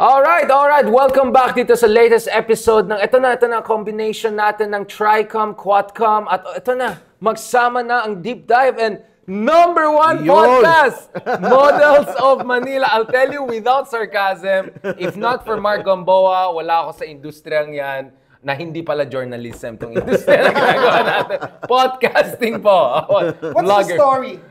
Alright. Welcome back dito sa latest episode ng ito na combination natin ng Tricom, Quadcom at ito na, magsama na ang deep dive and number one podcast, Models of Manila. I'll tell you without sarcasm, if not for Mark Gamboa, wala ako sa industriyang yan na hindi pala journalism tong industriya na ginagawa natin. Podcasting po. What's the story?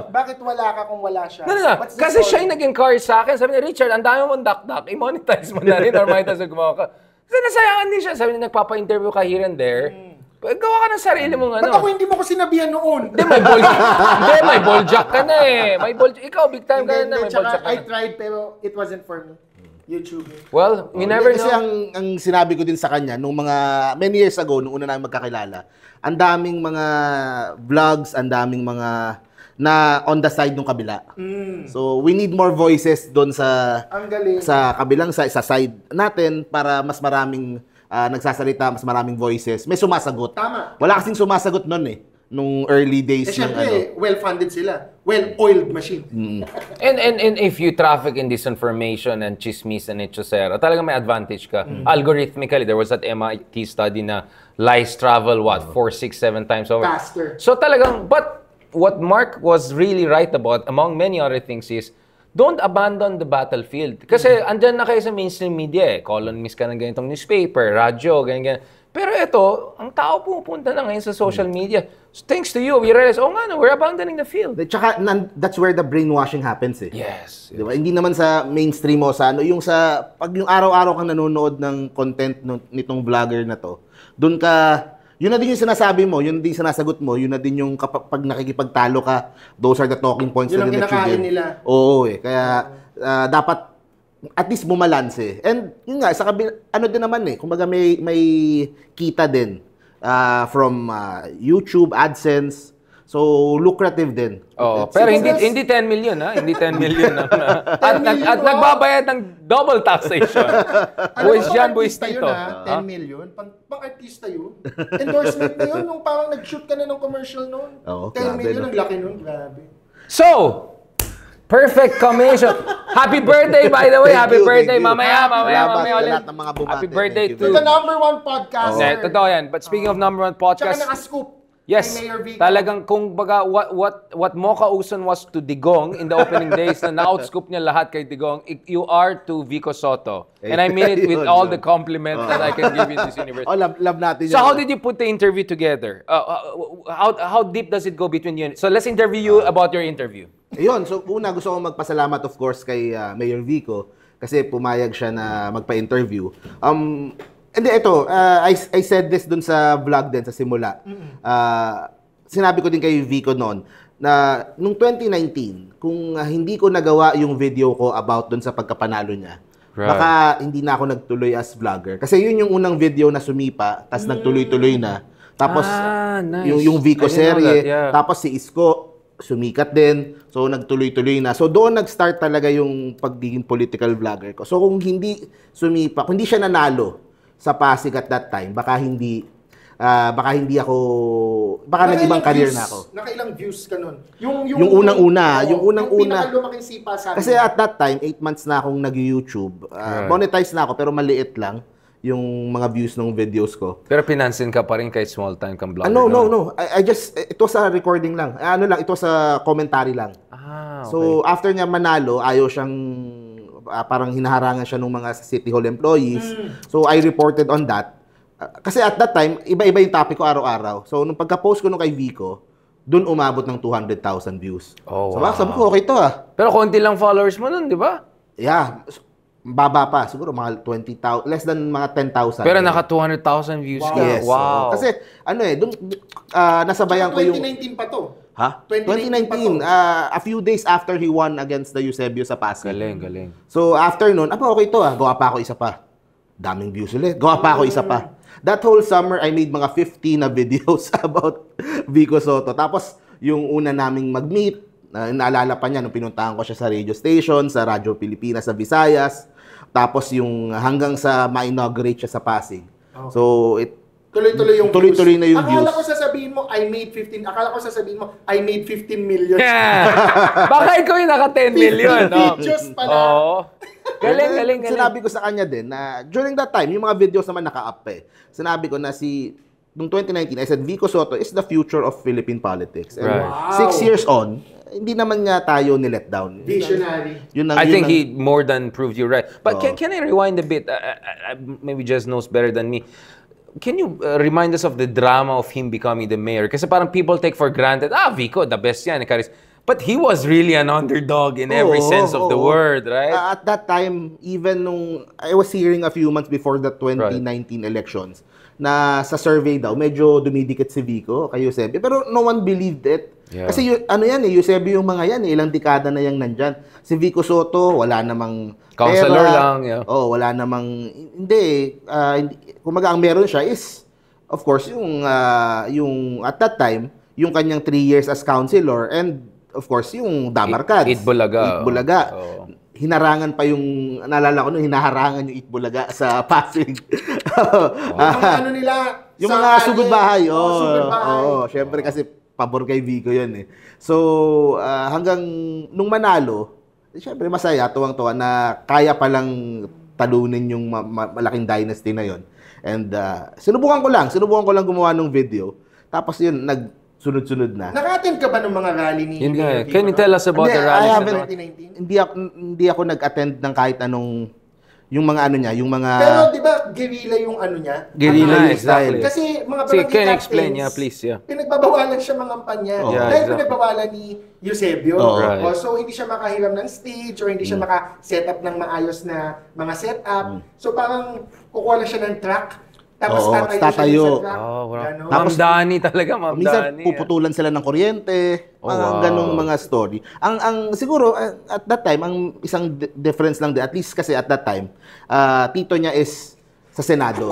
Bakit wala ka kung wala siya? No. Kasi siya yung nag-encourage sa akin. Sabi niya, Richard, ang dami mong dakdak. I-monetize mo na rin or monetize mo gumawa ka. Kasi nasayangan din siya. Sabi niya, nagpapa-interview ka here and there. Gawa ka ng sarili mong ano. Ba't ako hindi mo ko sinabihan noon? Hindi, may ball jack ka na eh. Ikaw, big time ka na. May ball jack ka na. I tried pero it wasn't for me. YouTube. Well, we never know. Kasi ang sinabi ko din sa kanya, nung mga many years ago, nung una namin magkakilala, ang daming mga vlogs, ang daming mga na on the side ng kabila. So, we need more voices doon sa kabilang sa side natin para mas maraming nagsasalita, mas maraming voices. May sumasagot. Tama. Wala kasing sumasagot noon eh. Nung early days ng syempre, well-funded sila. Well-oiled machine. And if you traffic in disinformation and chismis and etcetera, talagang may advantage ka. Algorithmically, there was that MIT study na lies travel, 4, 6, 7 times over. Faster. So talagang, but what Mark was really right about, among many other things is, don't abandon the battlefield. Kasi andyan na kayo sa mainstream media eh. Columnist ka ng ganitong newspaper, radyo, ganyan. Pero ito, ang tao pupunta na ngayon sa social media. So, thanks to you, we realize, we're abandoning the field. Tsaka, that's where the brainwashing happens eh. Yes. Diba? Hindi naman sa mainstream o sa yung pag yung araw-araw kang nanonood ng content nitong vlogger na to, doon ka, yun na din yung sinasabi mo, yun din yung sinasagot mo, yun na din yung pag nakikipagtalo ka, those are the talking points yun na din ang kinakain nila. Oo eh. Kaya, dapat, at least bumalance eh. And yun nga, sa ano din naman eh, kumbaga may kita din from YouTube, AdSense. So, lucrative din. Oh, pero hindi 10 million ha? Hindi 10 million. At nagbabayad ng double taxation. Buwis yan, buwis dito. 10 million? Pang-artista yun? Endorsement na yun? Nung parang nag-shoot ka na ng commercial noon? 10 million, ang laki nun. Grabe. So, perfect combination. Happy birthday, by the way. Happy birthday. Mamaya ulit. Happy birthday to the number one podcaster. Totoo yan. But speaking of number one podcast. Tsaka naka-scoop. Yes. Talagang kung baga, what Mocha Uson was to Digong in the opening days na na-outscoop niya lahat kay Digong, you are to Vico Soto. And I mean it with all the compliments that I can give in this universe. Love natin So how did you put the interview together? How deep does it go between you? So let's interview you about your interview. Ayun, so una gusto kong magpasalamat of course kay Mayor Vico kasi pumayag siya na magpa-interview. And ito, I said this dun sa vlog din sa simula. Sinabi ko din kay Vico noon na nung 2019, kung hindi ko nagawa yung video ko about dun sa pagkapanalo niya, baka hindi na ako nagtuloy as vlogger. Kasi yun yung unang video na sumipa, tas nagtuloy-tuloy na. Tapos nice. yung Vico serye, tapos si Isko sumikat din. So, nagtuloy-tuloy na. So, doon nag-start talaga yung pagiging political vlogger ko. So, kung hindi sumipa, kung hindi siya nanalo sa Pasig at that time, baka hindi nag-ibang career na ako. Nakailang views ka nun? Yung unang-una. Yung pinakalumaking sipa sa akin. Kasi at that time, 8 months na akong nag-YouTube. Monetize na ako, pero maliit lang yung mga views ng videos ko. Pero pinansin ka pa rin kahit small time kang vlogger? No. I just, it was a recording lang. It was a commentary lang. Okay. So, after niya manalo, ayaw siyang, parang hinaharangan siya ng mga City Hall employees. So, I reported on that. Kasi at that time, iba-iba yung topic ko araw-araw. So, nung pagka-post ko nung kay Vico, dun umabot ng 200,000 views. Oh, so, wow. sabi ko, okay to Pero konti lang followers mo nun, di ba? Yeah. Baba pa. Siguro mga 20,000, less than mga 10,000. Pero naka 200,000 views ka. Yes. Wow. Kasi, nasabayan ko yung... 2019 pa to. Ha? 2019. A few days after he won against the Eusebio sa Pasig. Galing. So, after nun, okay to gawa pa ako isa pa. Daming views ulit. Gawa pa ako isa pa. That whole summer, I made mga 50 na videos about Vico Soto. Tapos, yung una naming mag-meet, naalala pa niya nung pinuntahan ko siya sa radio station, sa Radyo Pilipinas sa Visayas. Tapos yung hanggang sa ma-inaugurate siya sa Pasig. Okay. So, tuloy-tuloy na yung views. Akala ko sasabihin mo, I made 15 million. Baka ikaw yung naka 10 million. videos pala. Galing. Sinabi ko sa kanya din na during that time, yung mga videos naman naka-up eh. Sinabi ko na noong 2019, I said, Vico Soto is the future of Philippine politics. And Right. 6 years on, hindi naman nga tayo ni-let down. Visionary. I think he more than proved you right. But can I rewind a bit? Maybe Jez knows better than me. Can you remind us of the drama of him becoming the mayor? Kasi parang people take for granted, Vico, the best yan. But he was really an underdog in every sense of the word, right? At that time, even nung I was hearing a few months before the 2019 elections, na sa survey daw, medyo dumidikit si Vico kay Eusebio. Pero no one believed it. Yeah. Kasi Eusebio yung mga yan, ilang dekada na yang nandyan. Si Vico Soto, wala namang Counselor pera. lang, yeah. Wala namang, hindi. Kumaga ang meron siya is, of course, yung at that time, yung kanyang 3 years as councilor and of course, yung Damarcad. Itbulaga. Oh. Hinarangan pa yung, naalala ko nung hinaharangan yung Itbulaga sa Pasig. Yung nila, yung mga sugod bahay. sugod bahay. Syempre kasi pabor kay Vico yun eh. So, hanggang nung manalo, syempre masaya, tuwang-tuwa na kaya palang talunin yung malaking dynasty na yun. And sinubukan ko lang gumawa ng video. Tapos yun, sunod-sunod na. Naka-attend ka ba ng mga rally ni Yun nga. Can you tell us about the rally? Hindi ako nag-attend ng kahit anong yung mga yung mga Pero di ba guerrilla yung niya? guerrilla Exactly. style. Kasi mga See, barangay can you captains, explain? Yeah, please. Yeah. Pinagbabawalan siya mga kampanya. Oh. Yeah, Dahil exactly. pinagbawalan ni Eusebio. Right. So hindi siya makahiram ng stage or hindi siya maka-set up ng maayos na mga setup. So parang kukuha lang siya ng track. Tapos tatayo siya sa track. Wow. Ganon. Tapos, Ma'am Dani talaga, Ma'am minsan Dani. puputulan sila ng kuryente, mga ganong mga story. Ang siguro at that time ang isang difference lang din, at least kasi at that time, tito niya is sa Senado.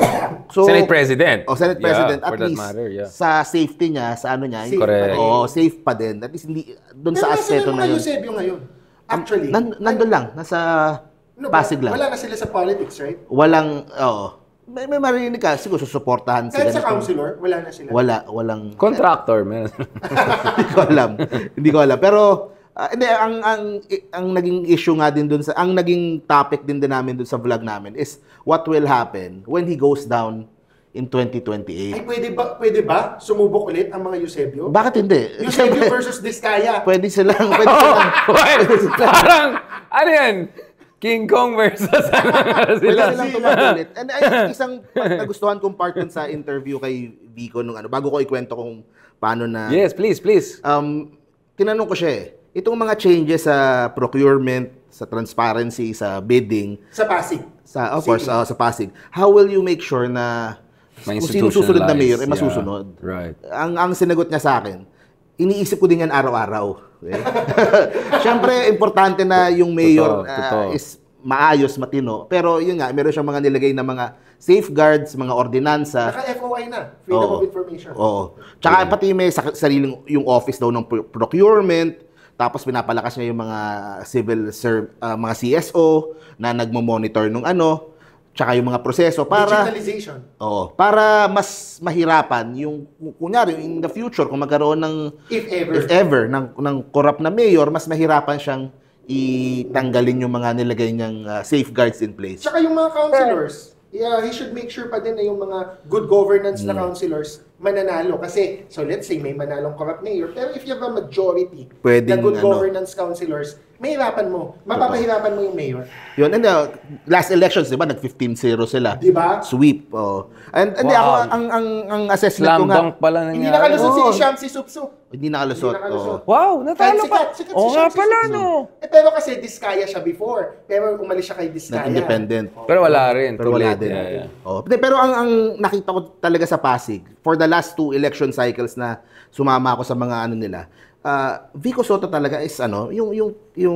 So Senate President. Senate President, Yeah, at for that least matter, yeah. sa safety niya, sa niya, Safe Correct. safe pa din. At least hindi doon Pero sa nasa aspeto mga na yun. Eusebio ngayon? Actually. Nandun lang, nasa Pasig lang. Wala na sila sa politics, right? Walang, may marinig ka, siguro susuportahan sila. Kahit sa councilor, wala na sila. Walang Contractor, man. Hindi ko alam. Pero hindi ang naging issue nga din doon ang naging topic din namin doon sa vlog namin is what will happen when he goes down in 2028. Ay, pwede ba sumubok ulit ang mga Eusebio? Bakit hindi? Eusebio versus Diskaya. Pwede silang Parang, ano yan? King Kong versus Wala sila. silang tumatulit. And I think isang nagustuhan kong part dun sa interview kay Vico nung bago ko ikwento kung paano na Yes, please. tinanong ko siya itong mga changes sa procurement, sa transparency, sa bidding, Sa Pasig. of course, sa Pasig. How will you make sure na kung sino susunod na mayor, masusunod? Yeah, right. Ang sinagot niya sa akin, iniisip ko din yan araw-araw. Okay? Siyempre, importante na yung mayor Totoo. is maayos, matino. Pero yun nga, meron siyang mga nilagay na mga safeguards, mga ordinansa. Naka-FOI na. Freedom of Information. Oo. Tsaka pati may sariling yung office daw ng procurement. Tapos pinapalakas niya yung mga mga CSO na nagmo-monitor ng tsaka yung mga proseso para Digitalization. para mas mahirapan yung kunyari in the future kung magkaroon ng If ever ng corrupt na mayor, mas mahirapan siyang itanggalin yung mga nilagay niyang safeguards in place. Tsaka yung mga councilors, he should make sure pa din na yung mga good governance na councilors mananalo. Kasi, so let's say may manalong corrupt mayor, pero if you have a majority na good governance councilors, mahirapan mo. Mapapahirapan mo yung mayor. Yun, and last elections, di ba, nag-15-0 sila. Di ba? Sweep. And ako, ang assessment ko Slam nga, dunk pala nangyari. Hindi nakalusot si Isham, si Supsu. hindi nakalusot. Hindi nakalusot. Wow, natalo pa. Sikat Oo si nga Isham, si pala, Supsu. no? Pero kasi Diskaya siya before. Pero umalis siya kay Diskaya. Independent. Pero wala rin. Pero Too wala late. din. Yeah. Pero ang nakita ko talaga sa Pasig, for the last 2 election cycles na sumama ako sa mga nila, Vico Soto talaga is yung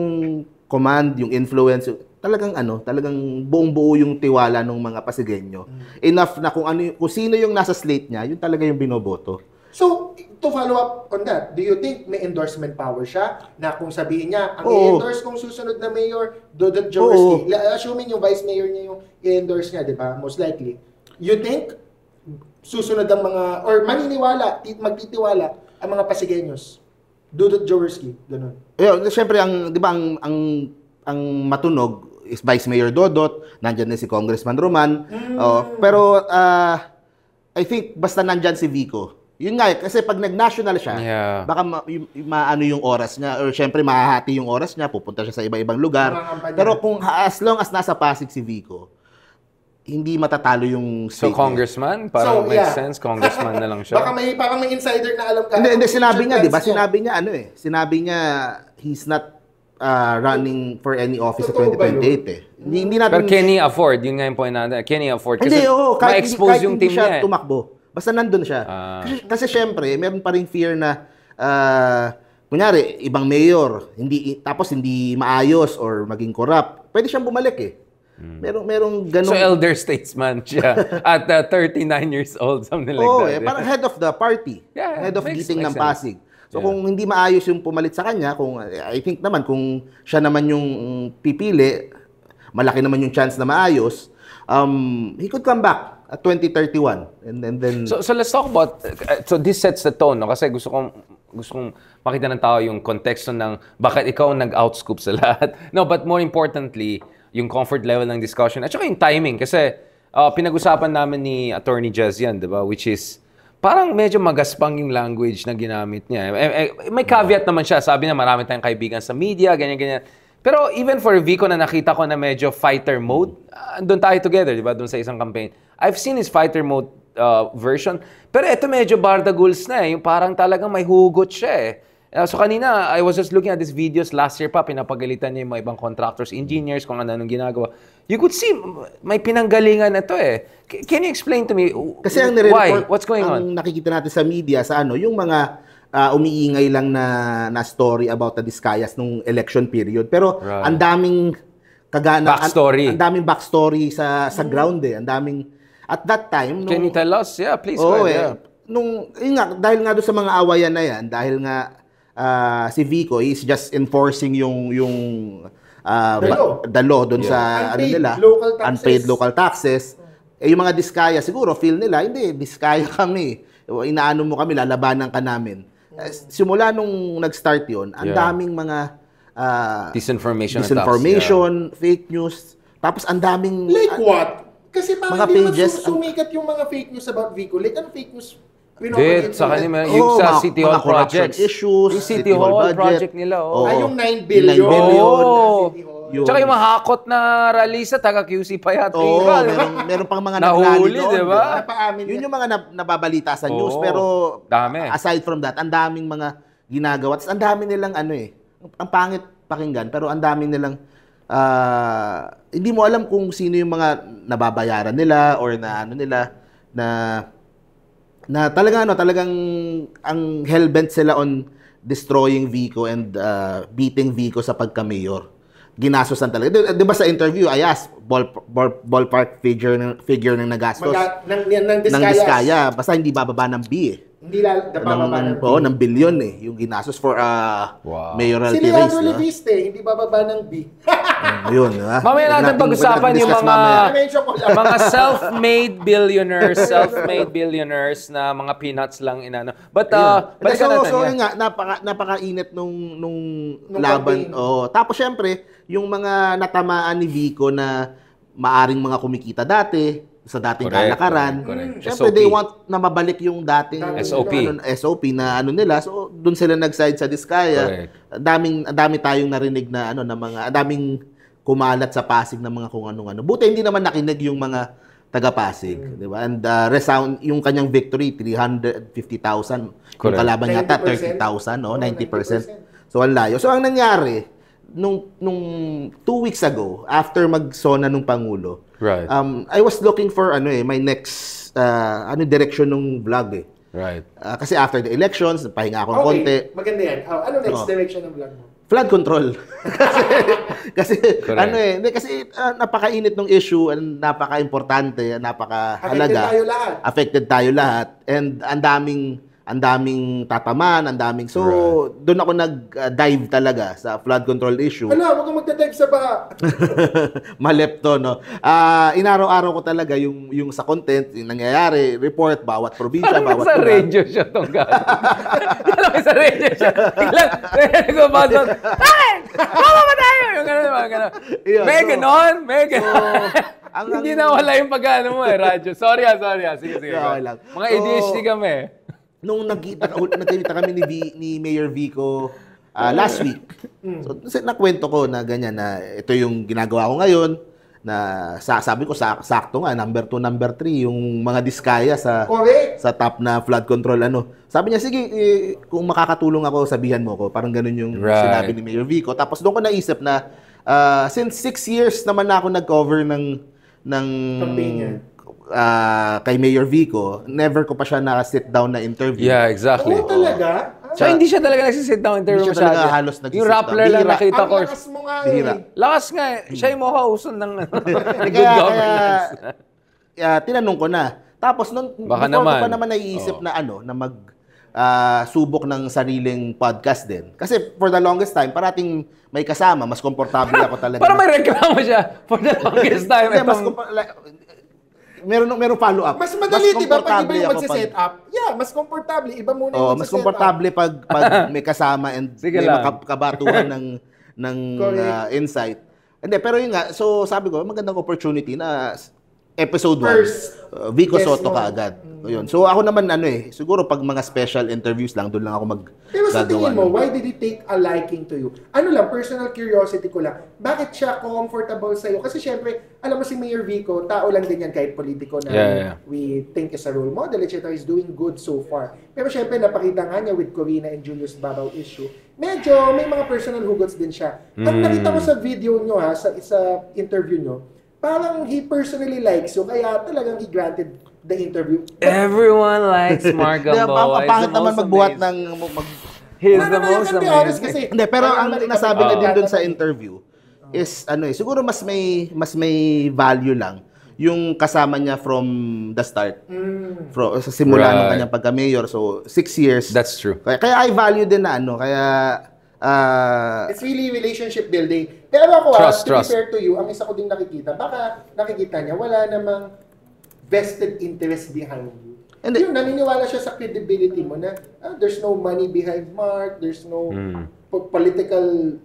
command, yung influence, talagang buong-buo yung tiwala ng mga Pasigueño. Enough na kung sino yung nasa slate niya, yun talaga yung binoboto. So, to follow up on that, do you think may endorsement power siya na kung sabihin niya, ang i-endorse kong susunod na mayor, Dodot Jaworski, assuming yung vice mayor niya yung i-endorse niya, di ba? Most likely. You think susunod ang mga, or maniniwala, magtitiwala ang mga Pasigueños? Dodot Jaworski, ganun. Siyempre, di ba, ang matunog, is Vice Mayor Dodot, nandiyan din si Congressman Roman. Pero I think basta nandyan si Vico. Yun nga, kasi pag nag-national siya, baka maano yung oras niya, or syempre mahahati yung oras niya, pupunta siya sa iba-ibang lugar. Pero kung as long as nasa Pasig si Vico, hindi matatalo yung So, congressman? Parang makes sense. Congressman na lang siya. Parang may insider na alam ka. Hindi, sinabi niya, di ba? Sinabi niya, he's not running for any office sa 2028 eh. Hindi natin... Pero can he afford? Yun nga yung point natin. Can he afford? Kasi ma-expose yung team niya tumakbo. Basta nandun siya. Kasi syempre, meron pa rin fear na kunyari, ibang mayor, tapos hindi maayos or maging corrupt. Pwede siyang bumalik eh. Merong ganun. So, elder statesman siya at 39 years old, something like that. Parang head of the party. Head of Giting ng Pasig. So, kung hindi maayos yung pumalit sa kanya, I think naman, kung siya naman yung pipili, malaki naman yung chance na maayos, he could come back at 2031. And then... So let's talk about... So, this sets the tone, no? Kasi gusto kong makita ng tao yung konteksto ng bakit ikaw nag-outscoop sa lahat. No, but more importantly, yung comfort level ng discussion at saka yung timing. Kasi pinag-usapan namin ni Attorney Jez yan, di ba? Which is, parang medyo magaspang yung language na ginamit niya. May caveat naman siya. Sabi na marami tayong kaibigan sa media, ganyan-ganyan. Pero even for Vico na nakita ko na medyo fighter mode, andun tayo together, di ba? Doon sa isang campaign. I've seen his fighter mode version. Pero ito medyo bardaguls na eh. Yung parang talagang may hugot siya eh. So kanina, I was just looking at these videos last year pa, pinapagalitan niya yung mga ibang contractors, engineers, kung ano-anong ginagawa. You could see, may pinanggalingan na to eh. Can you explain to me kasi ang why? What's going on? Ang nakikita natin sa media, yung mga umiingay lang na story about the Discayas nung election period. Pero ang daming backstory. Ang daming backstory sa ground eh. Ang daming, at that time... Can you tell us? Yeah, please. Dahil nga doon sa mga awayan na yan, dahil nga si Vico is just enforcing yung the law doon sa unpaid local taxes. Yung mga Diskaya siguro feel nila hindi Diskaya kami, inaano mo kami, lalabanan ka namin. Simula nung nag-start yon, ang daming mga disinformation, fake news, tapos ang daming like what? Kasi parang mga pages sumikat yung mga fake news about Vico. Like ano fake news? Sa kanila, yung sa City Hall projects. Issues, yung City Hall project nila. Yung 9 billion. Tsaka yung mahakot na ralisa, taga-QC pa yata. Meron pang mga nahuli, di ba? Yun yung mga nababalita sa news. Pero aside from that, ang daming mga ginagawa. Ang dami nilang ang pangit pakinggan, pero ang dami nilang hindi mo alam kung sino yung mga nababayaran nila or na talagang ang hellbent sila on destroying Vico and beating Vico sa pagka-mayor. Ginastosan talaga. Di ba sa interview, I asked, ballpark figure ng nagastos ng Diskaya. Basta hindi bababa ng B eh. Hindi bababa ng bilyon eh. Yung ginastos for mayoralty race. Si Leandro Leviste, hindi bababa ng B. Yun. Mamaya natin pag-usapan yung mga self-made billionaires na mga peanuts lang inano. But balikan natin. So yun nga, napaka-init nung laban. Tapos syempre, yung mga natamaan ni Vico na maaring mga kumikita dati sa dating kalakaran. Syempre, they want na mabalik yung dating SOP na nila. So, doon sila nag-side sa Diskaya. Dami tayong narinig na daming kumalat sa Pasig ng mga kung ano-ano. Buti hindi naman nakinig yung mga taga-Pasig, di ba? And resound yung kanyang victory 350,000. Yung kalaban yata 30,000, 90%. So, ang layo. So, ang nangyari nung 2 weeks ago, after mag-SONA nung Pangulo, I was looking for my next direction ng vlog eh. Kasi after the elections, pahinga akong konti. Maganda yan. Ano next direction ng vlog mo? Flood control. kasi napakainit ng issue, napaka-importante, napakahalaga. Affected tayo lahat. And ang daming ang daming tataman, ang daming... So, doon ako nag-dive talaga sa flood control issue. Wala, huwag kang magdadive sa baha. Malepto, no? Inaraw-araw ko talaga yung sa content, yung nangyayari, report, bawat probinsya, Parang bawat sa lugar. radio siya itong gano'n. Alam mo, sa radio siya. Biglang, nagbabaton, ay! Mama ba tayo? Yung gano'n, mga gano'n. Yun, May so, ganon, may ganon. ang- Hindi na wala yung pag-ano mo radyo. Sorry. Sige. Okay lang. Mga ADHD kami. Nung nagkita kami ni Mayor Vico last week. So, nakwento ko na ganyan na ito yung ginagawa ko ngayon na sabi ko sakto nga number 2, number 3 yung mga diskaya Correct. sa top na flood control Sabi niya sige kung makakatulong ako sabihan mo ko. Parang ganun yung sinabi ni Mayor Vico. Tapos doon ko naisip na since 6 years naman na ako nag-cover ng Campaigner. kay Mayor Vico, never ko pa siya na-sit down na interview. Yeah, exactly. Oo, talaga? So, hindi siya talaga nagsisit down interview Hindi siya talaga masyado. halos nagsisit Yung down. Rappler lang Bihira. nakita Ang ko. lakas mo nga Bihira. Lakas nga eh. Siya yung makauson ng good kaya governance. tinanong ko na. Tapos nung Baka before naman. ko pa naman naiisip na na mag subok ng sariling podcast din. Kasi for the longest time, parating may kasama, mas komportable ako talaga. Para may reklamo siya for the longest time. Hindi, meron follow-up. Mas madali, di ba? Pag iba komportable yung ako magsiset up. Yeah, mas komportable. Iba muna yung mas magsiset komportable pag may kasama and Sige may lang. makabatuhan ng Correct. insight. Hindi, pero yun nga, so sabi ko, magandang opportunity na episode 1. First. Vico Yes, Soto no. kaagad. Yun. So ako naman siguro pag mga special interviews lang, doon lang ako Pero sa tingin mo, nun. why did he take a liking to you? Ano lang, personal curiosity ko lang. Bakit siya comfortable sa'yo? Kasi syempre, alam mo si Mayor Vico, tao lang din yan kahit politiko na we think is a role model, etc. He's doing good so far. Pero syempre, napakita nga niya with Corina and Julius Babaw issue. Medyo may mga personal hugots din siya. Ang nakita ko sa video nyo sa interview nyo, parang he personally likes you, kaya talagang he granted the interview. Everyone likes Mark Gamboa. Ang pangit naman magbuhat ng... He's the most Can be honest amazing. kasi, Hindi, pero ang nasabi na din doon sa interview. interview is, siguro mas may value lang yung kasama niya from the start. Sa simula ng Right. kanyang pagka-mayor. So, 6 years. That's true. Kaya I value din na kaya... It's really relationship building. Pero ako Trust. to be fair to you, ang isa ko din nakikita, baka nakikita niya, wala namang vested interest behind you. And Yun, naniniwala siya sa credibility mo na there's no money behind Mark, there's no political,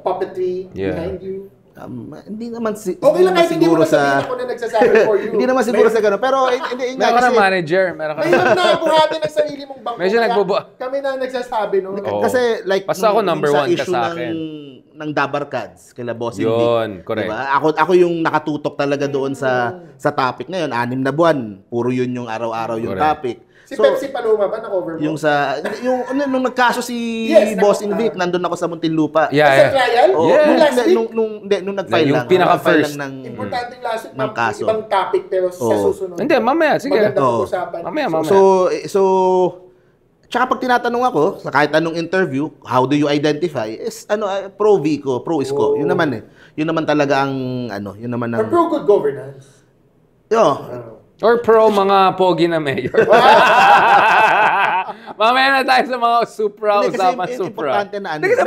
puppetry behind you. hindi naman Okay lang kahit hindi mo siguro nasabihin ako na nagsasabi for you. hindi naman siguro sa gano'n. Pero hindi Meron ka ng manager. Meron ka Mahirap na buhatin ang sarili mong bangko. Medyo Kaya nagbubu- Kami na nagsasabi, no? Oo. Kasi like Basta ako number sa 1 ka issue sa akin. ng Dabarkads kila Bossing Vic. Yun, correct. Diba? Ako yung nakatutok talaga doon sa topic ngayon. 6 na buwan, puro yun yung araw-araw yung Correct. topic. Si Pepsi Paloma ba na-cover mo? Yung nung nagkaso si Yes, Bossing Vic, nandun ako sa Sa Muntinlupa. Yeah. trial? Oo, Yes. Nung last week? nung nag-file Yung lang. pinaka-first. Nag-file lang Importanteng last week, ng kaso. ibang topic pero sa Oo. susunod. Hindi, mamaya. Sige. Magandang Oo. usapan. Mamaya. So, tsaka pag tinatanong ako, sa kahit anong interview, how do you identify? Is, pro Vico, pro Isko. Yun naman Yun naman talaga ang, yun naman Or ang... pro good governance. Or pro mga pogi na mayor. Mamaya na tayo sa mga Supra, Hindi, kasi usapan Supra. importante na Hindi, kasi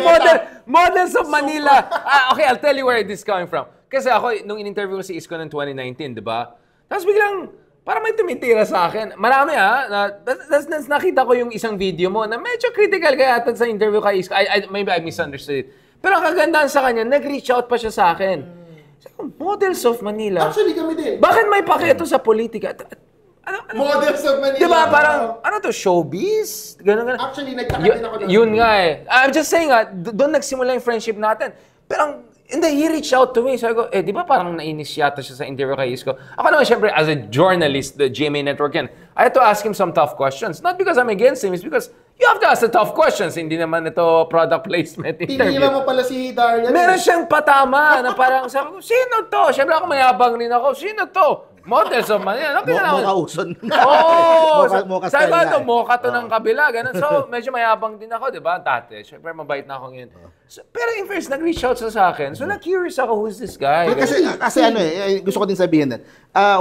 models of Manila. Okay, I'll tell you where this is coming from. Kasi ako, nung in-interview ko si Isko noong 2019, di ba? Tapos biglang, parang may tumitira sa akin. Marami nakita ko yung isang video mo na medyo critical kaya ata sa interview kay Isko. Maybe I misunderstood it. Pero ang kagandahan sa kanya, nag-reach out pa siya sa akin. Models of Manila. Actually, kami din. Bakit may paketo sa politika? Models of Manila. Di ba parang, showbiz? Ganun. Actually, nagtaka din ako. Yun nga eh. I'm just saying doon nagsimula yung friendship natin. Pero hindi, he reached out to me. Sabi ko, di ba parang nainis yata siya sa interview kay Isko? Ako naman, syempre, as a journalist, the GMA Network yan, I had to ask him some tough questions. Not because I'm against him, it's because you have to ask the tough questions. Hindi naman ito product placement interview. Tinira mo pala si Darian. Meron siyang patama na parang sabi ko, sino to? Siyempre ako mayabang rin ako. Sino to? Models of Manila. Mocha Uson. Oo! Mocha Sabi style ko, na mocha to ng kabila. Ganun. So, medyo mayabang din ako, di ba? Dati. Siyempre, mabait na ako ngayon. So, pero in first, nag-reach out sa akin. So, na-curious ako, who's this guy? Kasi gusto ko din sabihin din.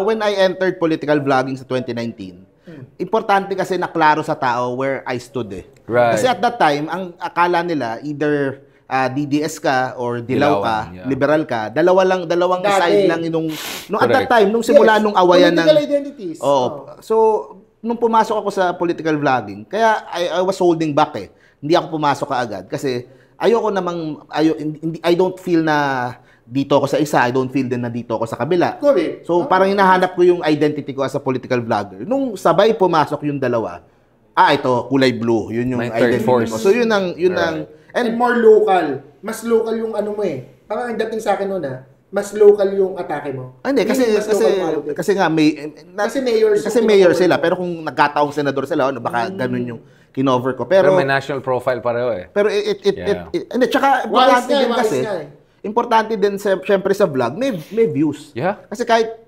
When I entered political vlogging sa 2019, importante kasi na klaro sa tao where I stood eh. Right. Kasi at that time, ang akala nila, either DDS ka or Dilaw ka, liberal ka, dalawang side lang nung at that time, nung simula nung awayan ng... Political identities. So, nung pumasok ako sa political vlogging, kaya I was holding back eh. Hindi ako pumasok kaagad kasi I don't feel na dito ako sa isa, I don't feel din na dito ako sa kabila. Correct. So, parang hinahanap ko yung identity ko as a political vlogger. Nung sabay pumasok yung dalawa, ito, kulay blue. Yun yung identity ko. So, yun ang... And more local. Mas local yung ano mo eh. Parang ang dating sa akin nun mas local yung atake mo. Hindi, kasi nga mayor sila. Pero kung nagkataong senador sila, baka ganun yung kinover ko. Pero may national profile pareho eh. Pero hindi, tsaka importante din kasi, importante din syempre sa vlog, may views. Yeah. Kasi kahit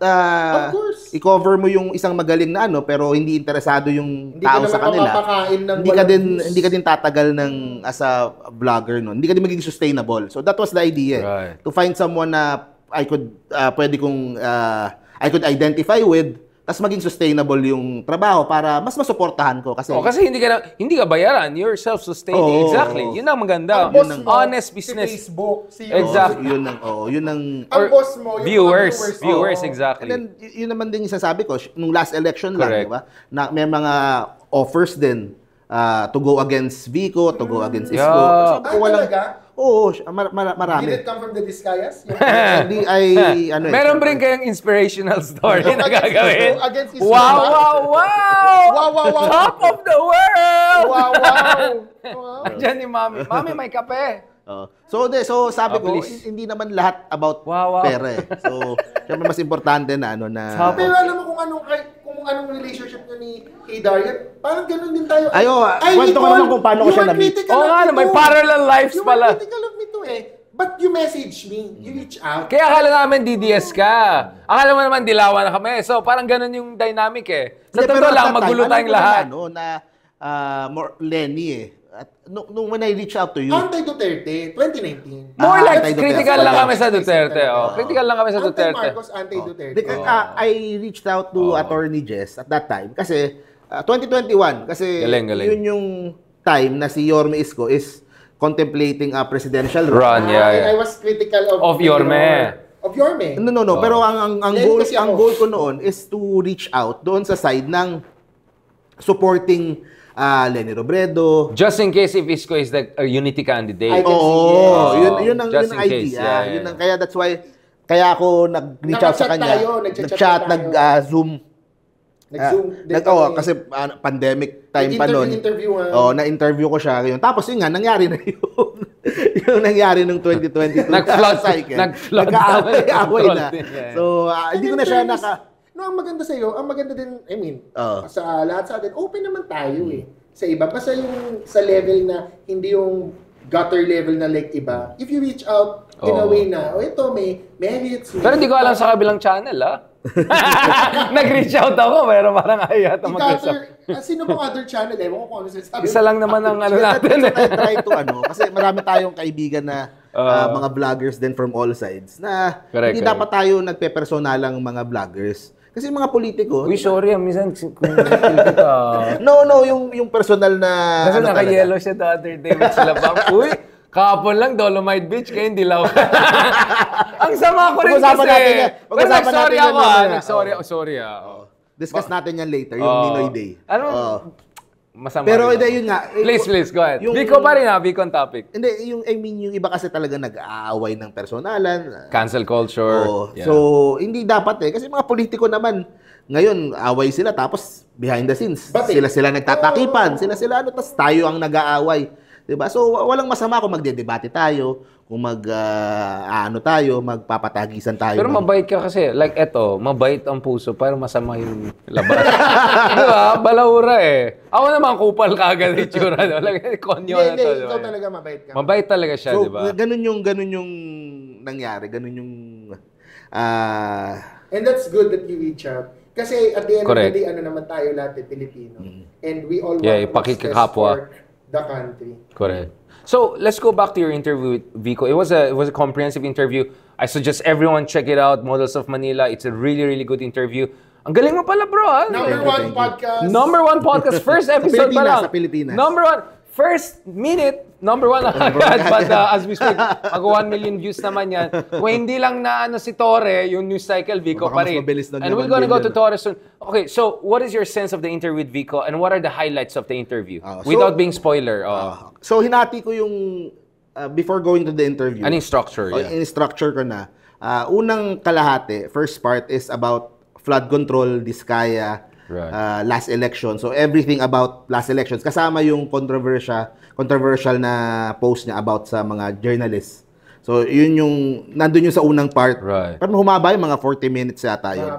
i-cover mo yung isang magaling na pero hindi interesado yung tao sa kanila, hindi ka din tatagal ng as a vlogger noon. Hindi ka din magiging sustainable. So that was the idea. Right. To find someone na I could identify with, tas maging sustainable yung trabaho para mas masuportahan ko kasi hindi ka bayaran, you're self-sustaining. Exactly. Yun ang maganda. Honest business. Si Facebook, exactly. Yun ang ang boss mo, yung viewers exactly. And then yun naman din yung sasabi ko nung last election lang, di ba? Na may mga offers din to go against Vico, to go against Isko. Marami. Did it come from the Discayas? Meron rin kayong inspirational story na gagawin. Against Isko. Wow! Top of the world! Wow! Diyan ni Mami. Mami, may kape. So sabi ko, hindi naman lahat about pera eh. So, syempre mas importante na Pero alam mo kung anong relationship niyo ni kay Darian, parang ganun din tayo. Kwento ko naman kung paano ko siya na-meet. May parallel lives pala. You were critical of me too eh. But you message me, you reach out. Kaya akala namin DDS ka. Akala mo naman dilawan na kami. So parang ganun yung dynamic eh. Sa totoo lang, magulo tayong lahat. More Lenny eh. At when I reach out to you... Anti-Duterte, 2019. More like critical lang kami sa Duterte. Critical lang kami sa Duterte. Anti-Marcos, anti-Duterte. I reached out to Attorney Jess at that time kasi 2021 kasi yun yung time na si Yorme Isko is contemplating a presidential run. I was critical of Yorme. Of Yorme. No. Pero ang goal ko noon is to reach out doon sa side ng supporting Leni Robredo. Just in case if Isko is the unity candidate. Yun ang idea. Yun ang, kaya that's why kaya ako nag-reach out sa kanya. Nag-chat, nag-Zoom. Kasi pandemic time pa noon. Na-interview ko siya. Tapos yun nga, nangyari na yung nangyari nung 2022 cycle. Nag-aaway na. So, hindi ko na siya ang maganda sa iyo, ang maganda din, sa lahat sa atin, open naman tayo eh. Sa iba, basta yung sa level na hindi yung gutter level na like iba. If you reach out in a way na, ito may merits. Pero hindi ko alam sa kabilang channel, Nag-reach out ako, pero parang ayaw yata mag-usap. Sino bang other channel? Ewan ko kung ano sinasabi. Isa lang naman ang natin. Try to kasi marami tayong kaibigan na mga vloggers din from all sides na hindi dapat tayo nagpe-personalang mga vloggers. Kasi mga politiko... Uy, sorry, minsan kung kita... No, yung personal na... Kasi naka-yellow siya the other day with sila bang, uy, kahapon lang, Dolomite Beach, kayo hindi dilaw. Ang sama ko rin kasi. Pero nag-sorry ako, Nag-sorry. Discuss natin yan later, yung Ninoy Day. Masama. Pero yun nga. Please, go ahead. Vico pa rin Vico on topic. Hindi, yung iba kasi talaga nag-aaway ng personalan. Cancel culture. So, hindi dapat kasi mga politiko naman, ngayon, away sila, tapos behind the scenes, sila nagtatakipan, sila tapos tayo ang nag-aaway. Diba? So, walang masama kung magdedebate tayo, kung magpapatagisan tayo. Pero mabait ka kasi. Like eto, mabait ang puso pero masama yung labas. Diba? Balaura eh. Ako naman kupal ka agad yung tsura. Konyo na to. Ikaw talaga mabait ka. Mabait talaga siya, so, diba? Ganun yung nangyari. Ganun yung... And that's good that you reach out. Kasi at the end of the day, naman tayo lahat Pilipino. And we all want what's best for the country. Correct. So let's go back to your interview with Vico. It was a comprehensive interview. I suggest everyone check it out. Models of Manila. It's a really good interview. Ang galing mo pala, bro. Number one podcast. Number one podcast. First episode pa lang. Sa Pilipinas. Number one. First minute, number one agad. But as we speak, mag 1 million views naman yan. Kung hindi lang na si Torre, yung news cycle, Vico pa rin. And we're gonna go to Torre soon. Okay, so what is your sense of the interview with Vico and what are the highlights of the interview? Without being spoiler. So hinati ko yung, before going to the interview. Anong structure? In structure ko na. Unang kalahati, first part is about flood control, Diskaya, last election. So everything about last elections. Kasama yung controversial na post niya about sa mga journalists. So yun yung, nandun yung sa unang part. Right. Pero humaba yung mga 40 minutes yata yun.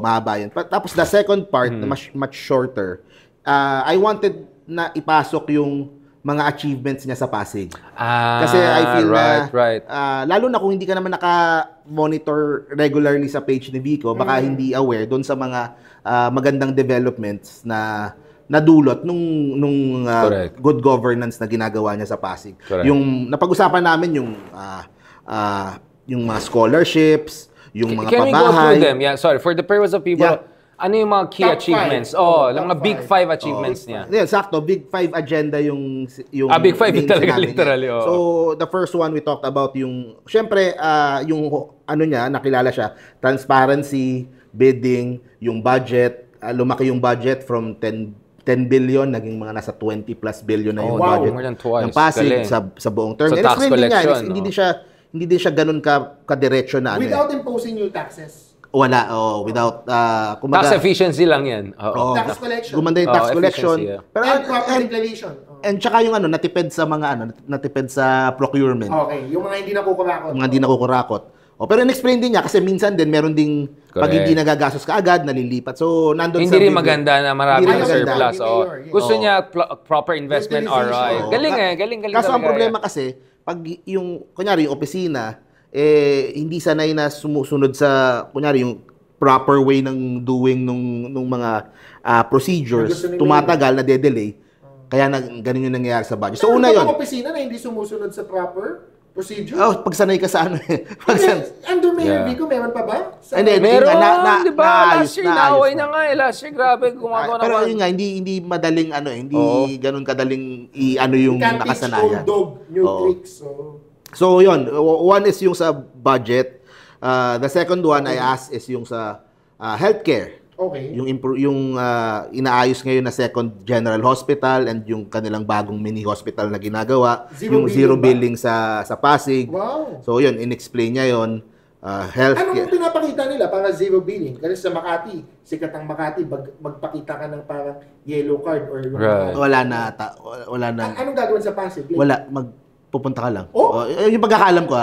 Mahaba yun. Tapos the second part, much shorter. I wanted na ipasok yung mga achievements niya sa Pasig. Kasi I feel lalo na kung hindi ka naman naka-monitor regularly sa page ni Vico, baka hindi aware doon sa mga magandang developments na nadulot nung good governance na ginagawa niya sa Pasig. Correct. Yung napag-usapan namin yung mga scholarships, yung mga Can pabahay. we go through them? Yeah, sorry. For the purpose of people, ano yung mga key Top achievements? Lang mga big 5 achievements niya. Yeah, sakto. Big 5 agenda yung Big 5 main talaga, sinabi literally. niya. So, the first one we talked about yung, syempre, yung ano niya, nakilala siya, transparency, bidding, yung budget, lumaki yung budget from 10 billion, naging mga nasa 20 plus billion na yung budget more than twice. ng Pasig Galing. sa buong term. So, And tax explain din niya, collection, hindi din siya ganun kadiretso na ano. Without imposing new taxes. Wala, without, Tax efficiency lang yan. Tax collection. Gumanda yung tax collection. efficiency, Pero, And proper declaration. and tsaka yung natipid sa procurement. Okay, yung mga hindi nakukurakot. Mga hindi nakukurakot. Pero in-explain din niya kasi minsan din meron ding pag hindi nagagastos kaagad, nalilipat. So, nandun Hindi sa rin video. maganda na marami Hindi ng rin maganda. surplus. Gusto niya proper investment Utilization. ROI. Galing galing Kaso ang talaga problema kasi, pag kunyari yung opisina, hindi sanay na sumusunod sa, kunyari yung proper way ng doing nung mga procedures, tumatagal, na delay. Kaya ganun yung nangyayari sa budget. So, una yun. Yung opisina na hindi sumusunod sa proper procedure? Pag sanay ka sa Under Mayor Vico, meron pa ba? Meron, di ba? naayos, Last year, naaway na nga eh. Last year, grabe, gumagawa na. Pero yun nga, hindi madaling hindi ganun kadaling yung nakasanayan. Can't teach old dog new tricks. So yun, one is yung sa budget. The second one I asked is yung sa healthcare. Okay. Yung inaayos ngayon na second general hospital and yung kanilang bagong mini hospital na ginagawa, zero billing sa Pasig. Wow. So yun, in-explain niya yun. Healthcare. Anong pinapakita nila para zero billing? Kasi sa Makati, sikat ang Makati, magpakita ka ng parang yellow card or Wala na. Anong gagawin sa Pasig? Wala, pupunta ka lang. Yung pagkakaalam ko,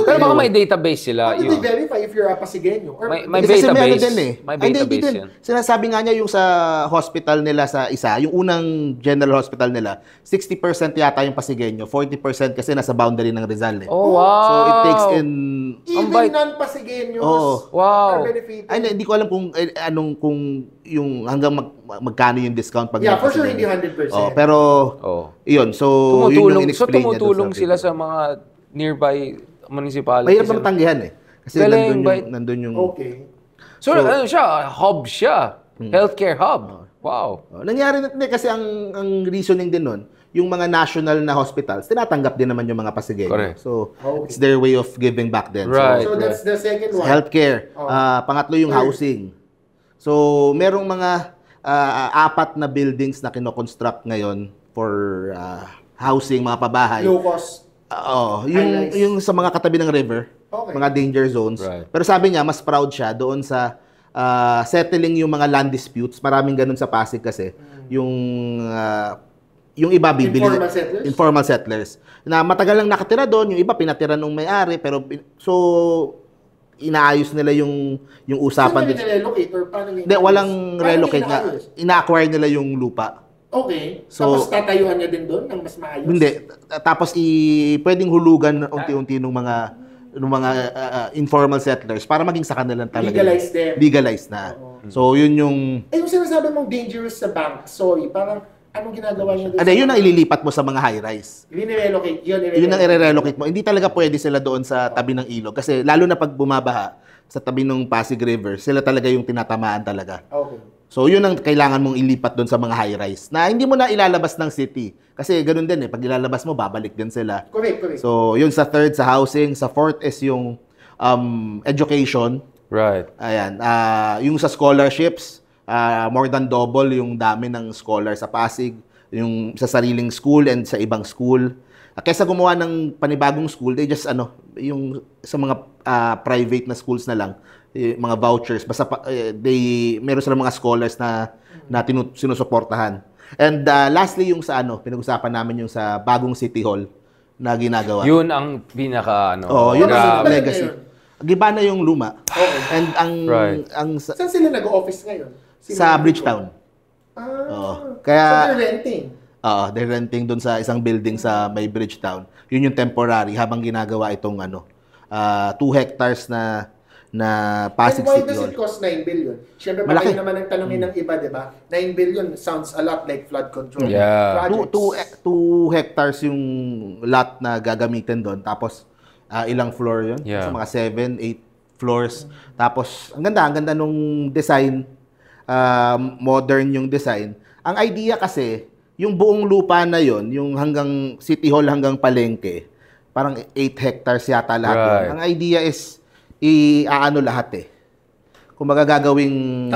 Pero baka may database sila. How do they verify if you're a Pasigenyo? May database. May database yan. Sinasabi nga niya yung sa hospital nila sa isa, yung unang general hospital nila, 60% yata yung Pasigenyo, 40% kasi nasa boundary ng Rizal. Oh, wow. So it takes in... Even non-Pasigenyos wow. are benefited. Hindi ko alam kung yung hanggang magkano yung discount pag for sure hindi 100%. Pero yun, so yun yung in-explain niya. Tumutulong sila sa mga nearby municipalities. Mahirap na matanggihan kasi nandun yung... Okay. So ano siya? Hub siya. Healthcare hub. Wow. Nangyari na kasi ang reasoning din nun, yung mga national na hospitals, tinatanggap din naman yung mga Pasigenyo. Correct. So, it's their way of giving back then. Right. So that's the second one. Healthcare. Pangatlo yung housing. So, merong mga 4 na buildings na kinoconstruct ngayon for housing, mga pabahay. Low cost. Yung sa mga katabi ng river, mga danger zones. Right. Pero sabi niya, mas proud siya doon sa settling yung mga land disputes. Maraming ganun sa Pasig kasi. Yung iba bibili. Informal settlers. Na matagal lang nakatira doon, yung iba pinatira nung may-ari, pero inaayos nila yung usapan. Saan nila-relocate or paano nila? Hindi, walang relocate nga. Ina-acquire nila yung lupa. Okay. So, tapos tatayuan niya din doon ng mas maayos? Hindi. Tapos pwedeng hulugan unti-unti ng mga informal settlers para maging sa kanila talaga. Legalize them. Legalize na. So, yun yung... yung sinasabi mong dangerous sa bank, sorry, parang anong ginagawa niya doon? Yun ang ililipat mo sa mga high-rise. Relocate. Yun ang i-relocate mo. Hindi talaga pwede sila doon sa tabi ng ilog. Kasi lalo na pag bumabaha, sa tabi ng Pasig River, sila talaga yung tinatamaan talaga. Okay. So, yun ang kailangan mong ilipat doon sa mga high-rise na hindi mo na ilalabas ng city. Kasi ganun din pag ilalabas mo, babalik din sila. Correct. So, yun sa third, sa housing. Sa fourth is yung education. Right. Ayan. Yung sa scholarships, more than double yung dami ng scholar sa Pasig. Yung sa sariling school and sa ibang school. Kaysa gumawa ng panibagong school, they just, yung sa mga private na schools na lang, mga vouchers, basta meron silang mga scholars na sinusuportahan. And lastly, yung sa pinag-usapan namin yung sa bagong City Hall na ginagawa. Yun ang pinaka yun ang grabe. legacy. Giba na yung luma. Okay. And Saan sila nag-office ngayon? sa Bridgetown. Kaya So they're renting. they're renting doon sa isang building sa may Bridgetown. Yun yung temporary habang ginagawa itong 2 hectares na Pasig And why City does Hall. it cost 9 billion? Siyempre, Malaki. naman ang tanongin ng iba, di ba? 9 billion sounds a lot like flood control Yeah. projects. 2 hectares yung lot na gagamitin doon. Tapos, ilang floor yun? Yeah. So, mga 7, 8 floors. Tapos, ang ganda nung design. Modern yung design. Ang idea kasi, yung buong lupa na yon, yung hanggang City Hall hanggang Palengke, parang 8 hectares yata lahat yun. Right. Ang idea is, lahat Kung magagagawing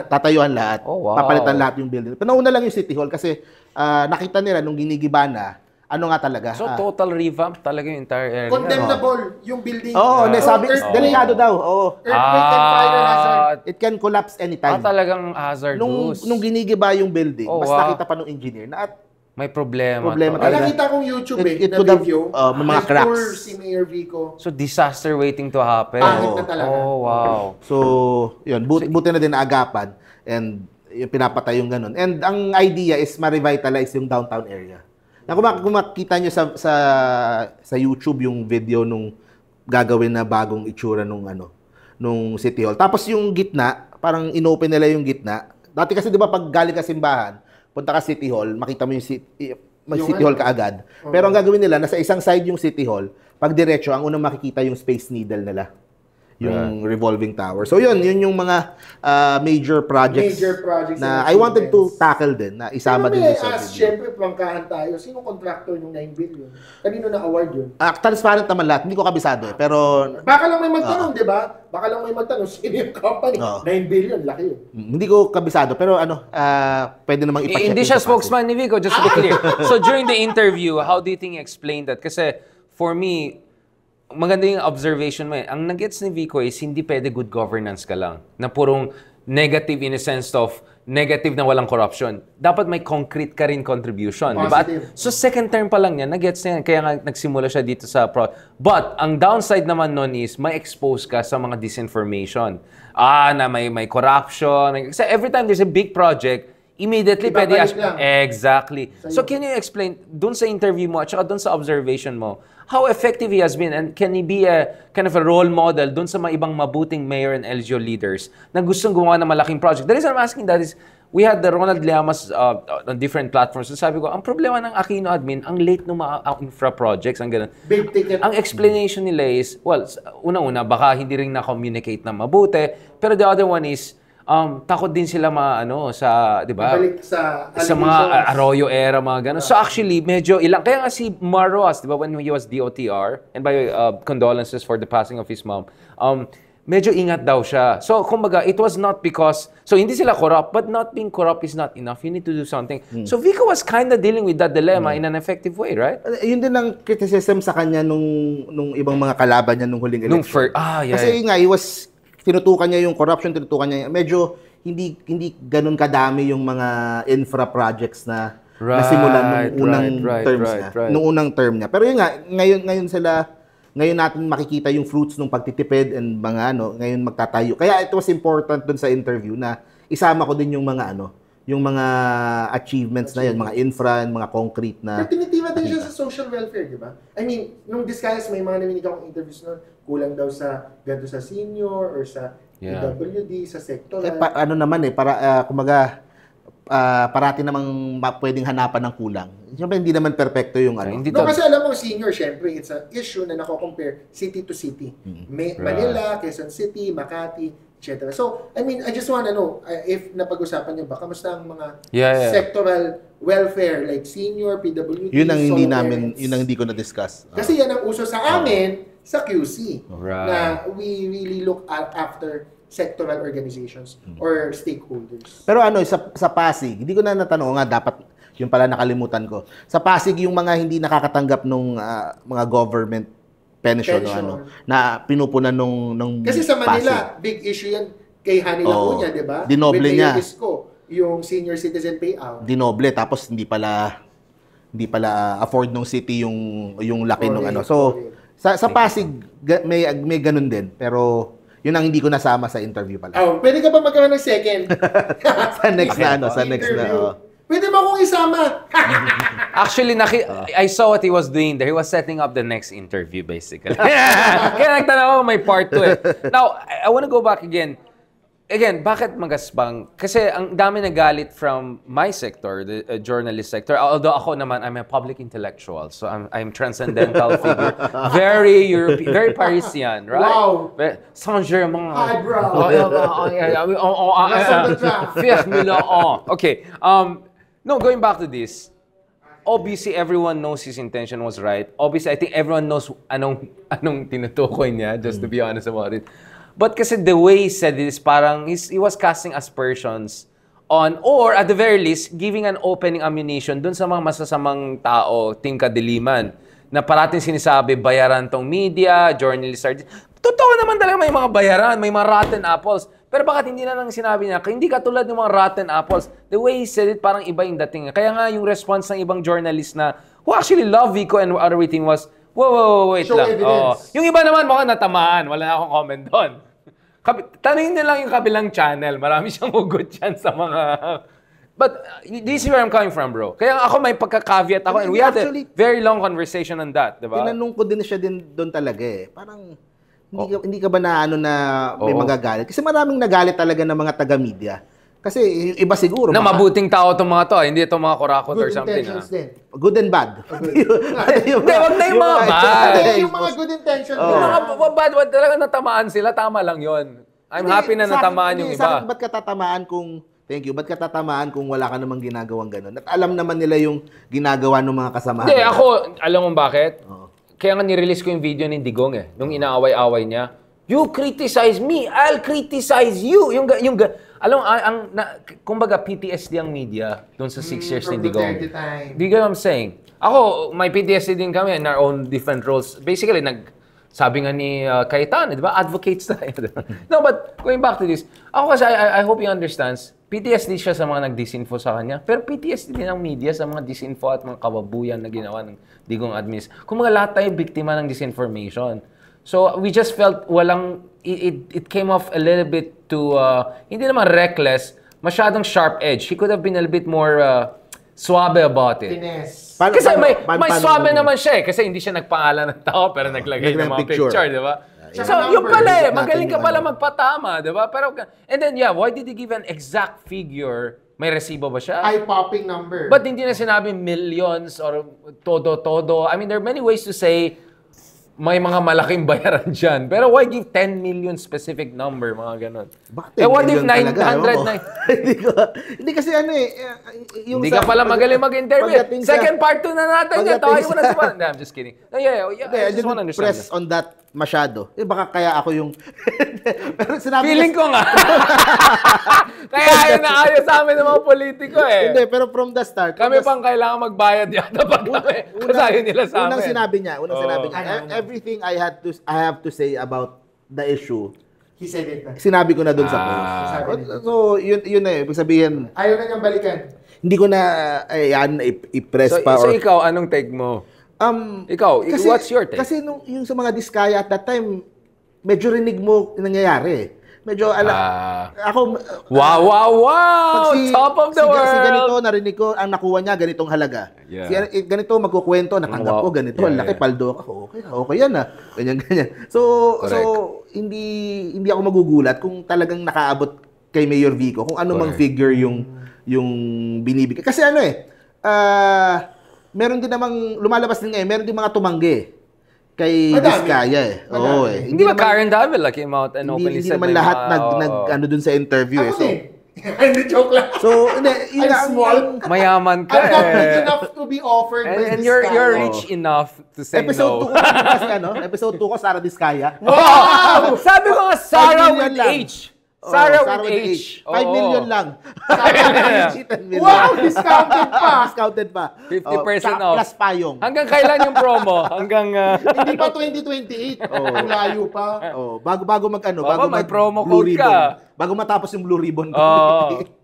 tatayuan lahat. Oh, wow. Papalitan lahat yung building. Pinauna lang yung City Hall kasi nakita nila nung ginigiba na, nga talaga. So, total revamp talaga yung entire area. Condemnable yung building. Sabi, delikado daw. Earthquake and fire hazard. It can collapse anytime. Talagang hazardous. Nung ginigiba yung building, Oh, mas wow. nakita pa nung engineer na May problema. Problema Ay, talaga. nakita kong YouTube It na could have, video. may mga May cracks. tour si Mayor Vico. So, disaster waiting to happen. Pangit na talaga. Oh, wow. So, yun, buti na din naagapan and yung pinapatay yung ganun. And ang idea is ma-revitalize yung downtown area. Na kung makita nyo sa YouTube yung video nung gagawin na bagong itsura nung City Hall. Tapos yung gitna, parang inopen nila yung gitna. Dati kasi 'di ba pag galing ka simbahan, punta ka City Hall, makita mo yung City Hall kaagad. Pero ang gagawin nila, nasa isang side yung City Hall, pag diretso, ang unang makikita yung Space Needle nila. Yung revolving tower. So yun yung mga major projects na I wanted to tackle din, na isama din sa video. Siyempre, prangkahan tayo. Sino contractor yung 9 billion? Kanino na-award yun? Transparent naman lahat. Hindi ko kabisado pero Baka lang may magtanong, di ba? Baka lang may magtanong, sino yung company? 9 billion, laki yun. hindi ko kabisado. Pero pwede namang ipacheck. Hindi siya spokesman ni Vico, just to be clear. So, during the interview, how do you think he explained that? Kasi, for me, maganda yung observation mo. Ang nag-gets ni Vico is hindi pwede good governance ka lang. Na purong negative in a sense of negative na walang corruption. Dapat may concrete ka rin contribution. Diba? So second term pa lang niya, nag-gets niya. Kaya nga nagsimula siya dito sa But ang downside naman nun is may expose ka sa mga disinformation. Na may corruption. Kasi every time there's a big project, immediately pwede exactly. So can you explain dun sa interview mo at saka dun sa observation mo how effective he has been and can he be a kind of a role model dun sa mga ibang mabuting mayor and LGU leaders na gustong gumawa ng malaking project? The reason I'm asking that is we had the Ronald Llamas on different platforms. So sabi ko, ang problema ng Aquino admin, ang late ng mga infra projects, ang ganun. Big ticket. Ang explanation nila is, well, una-una, baka hindi rin na-communicate na mabuti. Pero the other one is, takot din sila di ba? Balik sa mga Arroyo era, mga ganun. So actually, medyo ilang. Kaya nga si Maros, di ba, when he was DOTR, and by the way, condolences for the passing of his mom, medyo ingat daw siya. So, kumbaga, it was not because, so hindi sila corrupt, but not being corrupt is not enough. You need to do something. So, Vico was kind of dealing with that dilemma in an effective way, right? Yun din ang criticism sa kanya nung ibang mga kalaban niya nung huling election. Yeah. Kasi nga, tinutukan niya yung corruption, medyo hindi ganun kadami yung mga infra projects na nasimulan nung unang terms niya. Nung unang term niya. Pero yun nga, ngayon natin makikita yung fruits ng pagtitipid and mga ngayon magtatayo. Kaya it was important dun sa interview na isama ko din yung mga yung mga achievements na yun, mga infra, mga concrete na. Pero tinitiba din siya sa social welfare, di ba? I mean, nung disguise, may mga naminig akong interviews nun, kulang daw sa ganito sa senior or sa PWD, sa sector. Naman para kumaga parati namang pwedeng hanapan ng kulang. Siyempre, hindi naman perpekto yung ano. Hindi No, kasi alam mo, senior, syempre, it's an issue na nako-compare city to city. Manila, Quezon City, Makati, etc. So, I mean, I just wanna know, if napag-usapan niyo ba, kamusta ang mga sectoral welfare, like senior, PWD, yun ang hindi ko na-discuss. Kasi yan ang uso sa amin, sa QC. Na we really look after sectoral organizations or stakeholders. Pero ano, sa Pasig, hindi ko na natanong nga, dapat yung pala nakalimutan ko. Sa Pasig, yung mga hindi nakakatanggap ng mga government pension. Na pinupunan nung kasi sa Manila, Pasig. big issue yan kay Hani Lacuña, di ba? Dinoble niya. Yung senior citizen payout. Dinoble, tapos hindi pala afford ng city yung laki nung ano. So, sa Pasig, may ganun din. Pero, yun ang hindi ko nasama sa interview pala. Pwede ka ba magkaroon ng second? sa next na. Pwede mo akong isama. Actually, I saw what he was doing there. He was setting up the next interview, basically. Kaya nagtanong ako, may part 2 eh. Now, I want to go back again. Again, bakit magaspang? Kasi ang dami nagalit from my sector, the journalist sector. Although ako naman, I'm a public intellectual. So I'm transcendental figure. Very European, very Parisian, right? Wow! Saint-Germain. Eyebrow. Okay. No, going back to this. Obviously, everyone knows his intention was right. Obviously, I think everyone knows anong tinutukoy niya, just to be honest about it. But kasi the way he said it is parang he was casting aspersions on, or at the very least, giving an opening ammunition dun sa mga masasamang tao, Team Kadiliman, na parating sinasabi, bayaran tong media, journalists are... Totoo naman talaga may mga bayaran, may mga rotten apples. Pero bakit hindi na lang sinabi niya, hindi katulad ng mga rotten apples. The way he said it, parang iba yung dating. Kaya nga yung response ng ibang journalist na, who actually love Vico and everything was, wait show lang. Evidence. Yung iba naman mukhang natamaan. Wala na akong comment doon. Tanungin nyo lang yung kabilang channel. Marami siyang hugot dyan sa mga... But this is where I'm coming from, bro. Kaya ako may pagka-caveat ako. And we had a very long conversation on that. Diba? Tinanong ko din siya din doon talaga eh. Parang hindi ka ba na may magagalit? Kasi maraming nagalit talaga ng mga taga-media. Kasi iba siguro. Na mabuting tao itong mga to. Hindi itong mga kurakot or something. Good intentions din. Good and bad. Hindi, wag na yung mga bad. Yung mga good intentions. Yung mga bad, talaga natamaan sila. Tama lang yon. I'm happy na natamaan yung iba. Ba't ka tatamaan kung... Thank you. Ba't ka tatamaan kung wala ka namang ginagawang gano'n? At alam naman nila yung ginagawa ng mga kasamahan. Hindi, ako, alam mo bakit? Kaya nga nirelease ko yung video ni Digong eh. Nung inaaway-away niya. You criticize me, I'll criticize you. Alam mo, kumbaga PTSD ang media doon sa 6 years ni Digong. Do you get what I'm saying? Ako, may PTSD din kami in our own different roles. Basically, sabi nga ni Cayetano, di ba? Advocates tayo. No, but going back to this, ako kasi I hope he understands, PTSD siya sa mga nag-disinfo sa kanya, pero PTSD din ang media sa mga disinfo at mga kababuyan na ginawa ng Digong administration. Kung mga lahat tayo biktima ng disinformation. So, we just felt it came off a little bit too, hindi naman reckless, masyadong sharp edge. He could have been a little bit more suabe about it. Kasi may swabe naman siya eh. Kasi hindi siya nagpangalan ng tao pero naglagay ng mga picture, di ba? So, yung pala eh. Magaling ka pala magpatama, di ba? Pero, and then, why did he give an exact figure? May resibo ba siya? Eye-popping number. But hindi na sinabi millions or todo-todo. I mean, there are many ways to say may mga malaking bayaran dyan. Pero why give 10 million specific number, mga ganon? Bakit what if 900? Hindi kasi ano eh. Hindi ka pala magaling mag-interview. Second part 2 na natin yan. Tawain mo na si Juan. I'm just kidding. No, I just want to understand. Press on that masyado. Baka kaya ako yung... Pero sinabi feeling ko nga. Kaya ayaw na ayaw sa amin ng mga politiko eh. Hindi, pero from the start... Kami pang kailangan magbayad yata pag kami. Kasi ayaw nila sa amin. Unang sinabi niya. Everything I have to say about the issue, he said it na. Sinabi ko na doon sa post. So, yun na eh. Ibig sabihin... Ayaw na niyang balikan. Hindi ko na i-press pa. So ikaw, anong take mo? Ikaw, what's your take? Kasi yung sa mga diskaya at that time, medyo rinig mo nangyayari. Medyo, ako... Wow! Top of the world! Si ganito, narinig ko, ang nakuha niya, ganitong halaga. Yeah. Ganito, magkukwento, natanggap ko, ganito, laki, paldo ako. Okay yan ah. Ganyan. So, hindi ako magugulat kung talagang nakaabot kay Mayor Vico kung ano mang figure yung binibigay. Kasi meron din namang lumalabas din ngayon, meron din mga tumanggi kay Vizcaya Oo Hindi ba Karen Davila came out and openly said hindi naman lahat nag dun sa interview Ako din. Hindi, joke lang. So, yun I'm small. Mayaman ka I'm not rich enough to be offered by and this you're guy. rich enough to say Episode 2 no. ko kasi episode 2 ko Sarah Vizcaya. Wow! Sabi ko nga, Sarah 5 million with lang. H. Sarah with H. 5 million lang. Wow, discounted pa. Discounted pa. 50% off. Plus payong. Hanggang kailan yung promo? Hanggang... Hindi pa 2028. Ang layo pa. Bago Baka may promo Blue code Ribbon. ka. Bago matapos yung Blue Ribbon.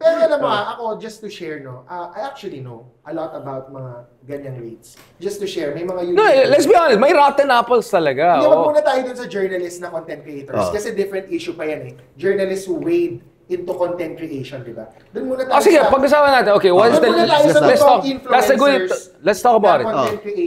Pero alam mo, ako, just to share, I actually know a lot about mga ganyang rates. Just to share, may mga No, let's be honest, may rotten apples talaga. Hindi, wag muna tayo dun sa journalist na content creators. Kasi different issue pa yan Journalists who wade into content creation, di ba? Doon muna tayo Sige, pag-usapan natin. Okay, what's the... Let's talk about it.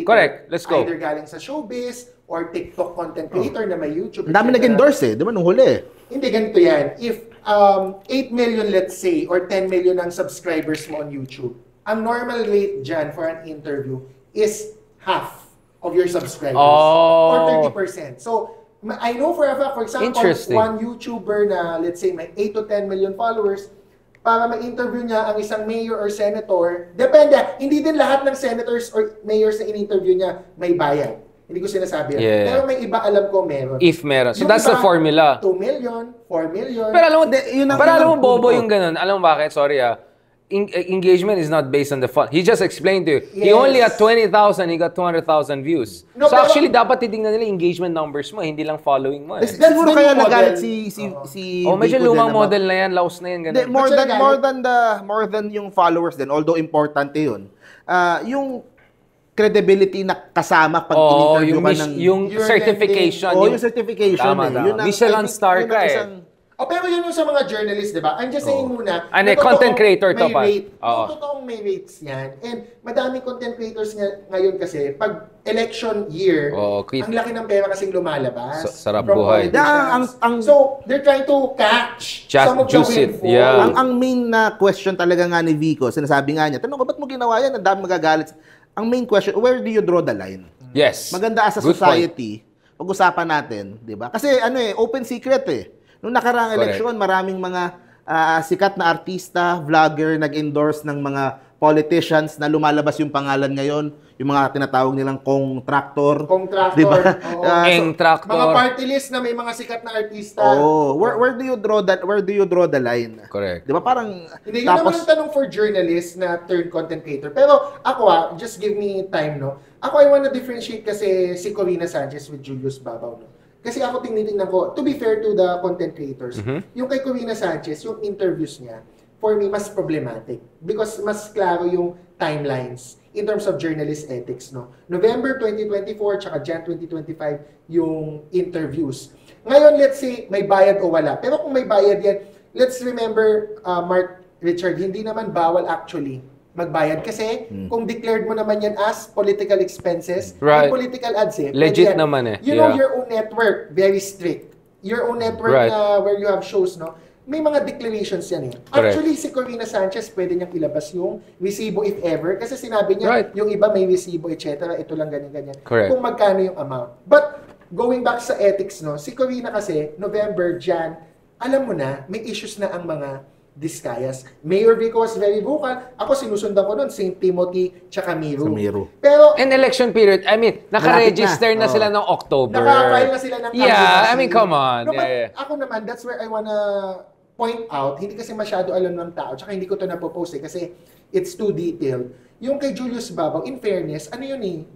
Correct, let's go. Either galing sa showbiz or TikTok content creator na may YouTube. Ang dami nag-endorse di ba, nung huli. Hindi, ganito yan. If 8 million, let's say, or 10 million ang subscribers mo on YouTube, ang normal rate dyan for an interview is half of your subscribers. Or 30%. So, I know for a fact, for example, one YouTuber na, let's say, may 8 to 10 million followers, para ma-interview niya ang isang mayor or senator, depende, hindi din lahat ng senators or mayors na in-interview niya may bayad. Hindi ko sinasabi yan. Yeah. Pero may iba alam ko meron. If meron. So Yung that's the iba, formula. 2 million, 4 million. Pero alam mo, bobo yung ganun. Alam mo bakit? Sorry engagement is not based on the fun. He just explained to you. Yes. He only had 20,000, he got 200,000 views. No, so actually, dapat titignan nila engagement numbers mo, hindi lang following mo. Siguro kaya nagalit si medyo lumang model na yan, laos na yan. Ganun. More than yung followers din, although importante yun. Yung credibility na kasama pag in-interview ka ng... Yung certification. Yung certification. Michelin star ka pero yun yung sa mga journalists, di ba? I'm just saying muna, content creator to pa. Totoong may rates yan. And madaming content creators ngayon kasi, pag election year, ang laki ng pera kasing lumalabas. Sarap buhay. So, they're trying to catch some of the windfall. Yeah. Ang main na question talaga nga ni Vico, sinasabi nga niya, tanong ko, ba't mo ginawa yan? Ang dami magagalit. Ang main question, where do you draw the line? Yes. Maganda as a society, pag-usapan natin, di ba? Kasi open secret Noong nakaraang eleksyon, maraming mga sikat na artista, vlogger, nag-endorse ng mga politicians na lumalabas yung pangalan ngayon, yung mga tinatawag nilang contractor. Diba? Tractor. Mga party list na may mga sikat na artista. Where do you draw the line? Correct. Diba parang hindi yun naman ang tanong for journalists na turned content creator. Pero ako just give me time Ako I wanna differentiate kasi si Corina Sanchez with Julius Babaw Kasi ako tinitingnan ko, to be fair to the content creators, yung kay Corina Sanchez, yung interviews niya, for me, mas problematic. Because mas klaro yung timelines in terms of journalist ethics. November 2024, tsaka Jan 2025, yung interviews. Ngayon, let's say, may bayad o wala. Pero kung may bayad yan, let's remember, Mark Richard, hindi naman bawal actually magbayad kasi kung declared mo naman yan as political expenses and political ads legit naman you know your own network very strict your own network na where you have shows may mga declarations yan actually si Corina Sanchez pwede niyang ilabas yung resibo if ever kasi sinabi niya yung iba may resibo etc ito lang ganyan kung magkano yung amount but going back sa ethics si Corina kasi November, Jan alam mo na may issues na ang mga Vizcayas. Mayor Vico was very vocal. Ako sinusundan ko nun, St. Timothy, tsaka Miru. Pero, in election period, I mean, naka-register na sila ng October. Naka-file na sila ng Yeah, I mean, come on. Ako naman, that's where I wanna point out, hindi kasi masyado alam ng tao, tsaka hindi ko to napopost kasi it's too detailed. Yung kay Julius Babaw, in fairness,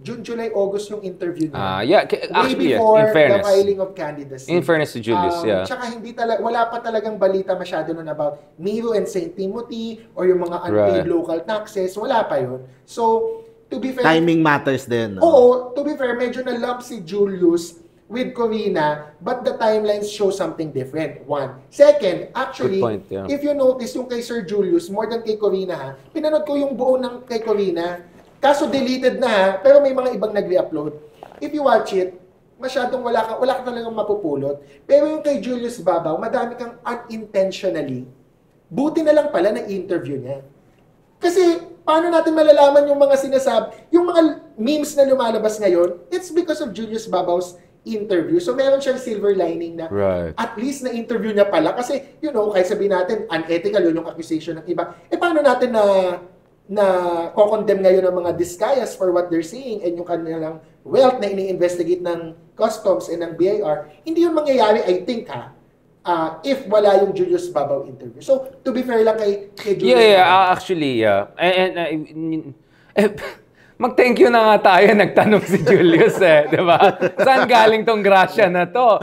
June, July, August yung interview niya. Actually, way before in fairness. The filing of candidacy. In fairness to Julius, Tsaka wala pa talagang balita masyado nun about Miru and St. Timothy or yung mga unpaid local taxes. Wala pa yun. So, to be fair... Timing matters din. Oo, to be fair, medyo na-lump si Julius with Corina, but the timelines show something different. One. Second, actually, if you notice yung kay Sir Julius, more than kay Corina pinanood ko yung buo ng kay Corina. Kaso deleted na pero may mga ibang nag-re-upload. If you watch it, masyadong wala ka talagang mapupulot. Pero yung kay Julius Babaw, madami kang unintentionally buti na lang pala na interview niya. Kasi, paano natin malalaman yung mga yung mga memes na lumalabas ngayon, it's because of Julius Babao's interview. So, meron siyang silver lining na at least na interview niya pala. Kasi, kahit sabihin natin, unethical yun yung accusation ng iba. Paano natin na ko-condemn ngayon ng mga Discayas for what they're saying and yung kanilang wealth na ini-investigate ng Customs and ng BIR? Hindi yun mangyayari, I think, if wala yung Julius Babao interview. So, to be fair lang kay Julius Babao. Actually, And mag-thank you na nga tayo, nagtanong si Julius di ba? Saan galing tong grasya na to?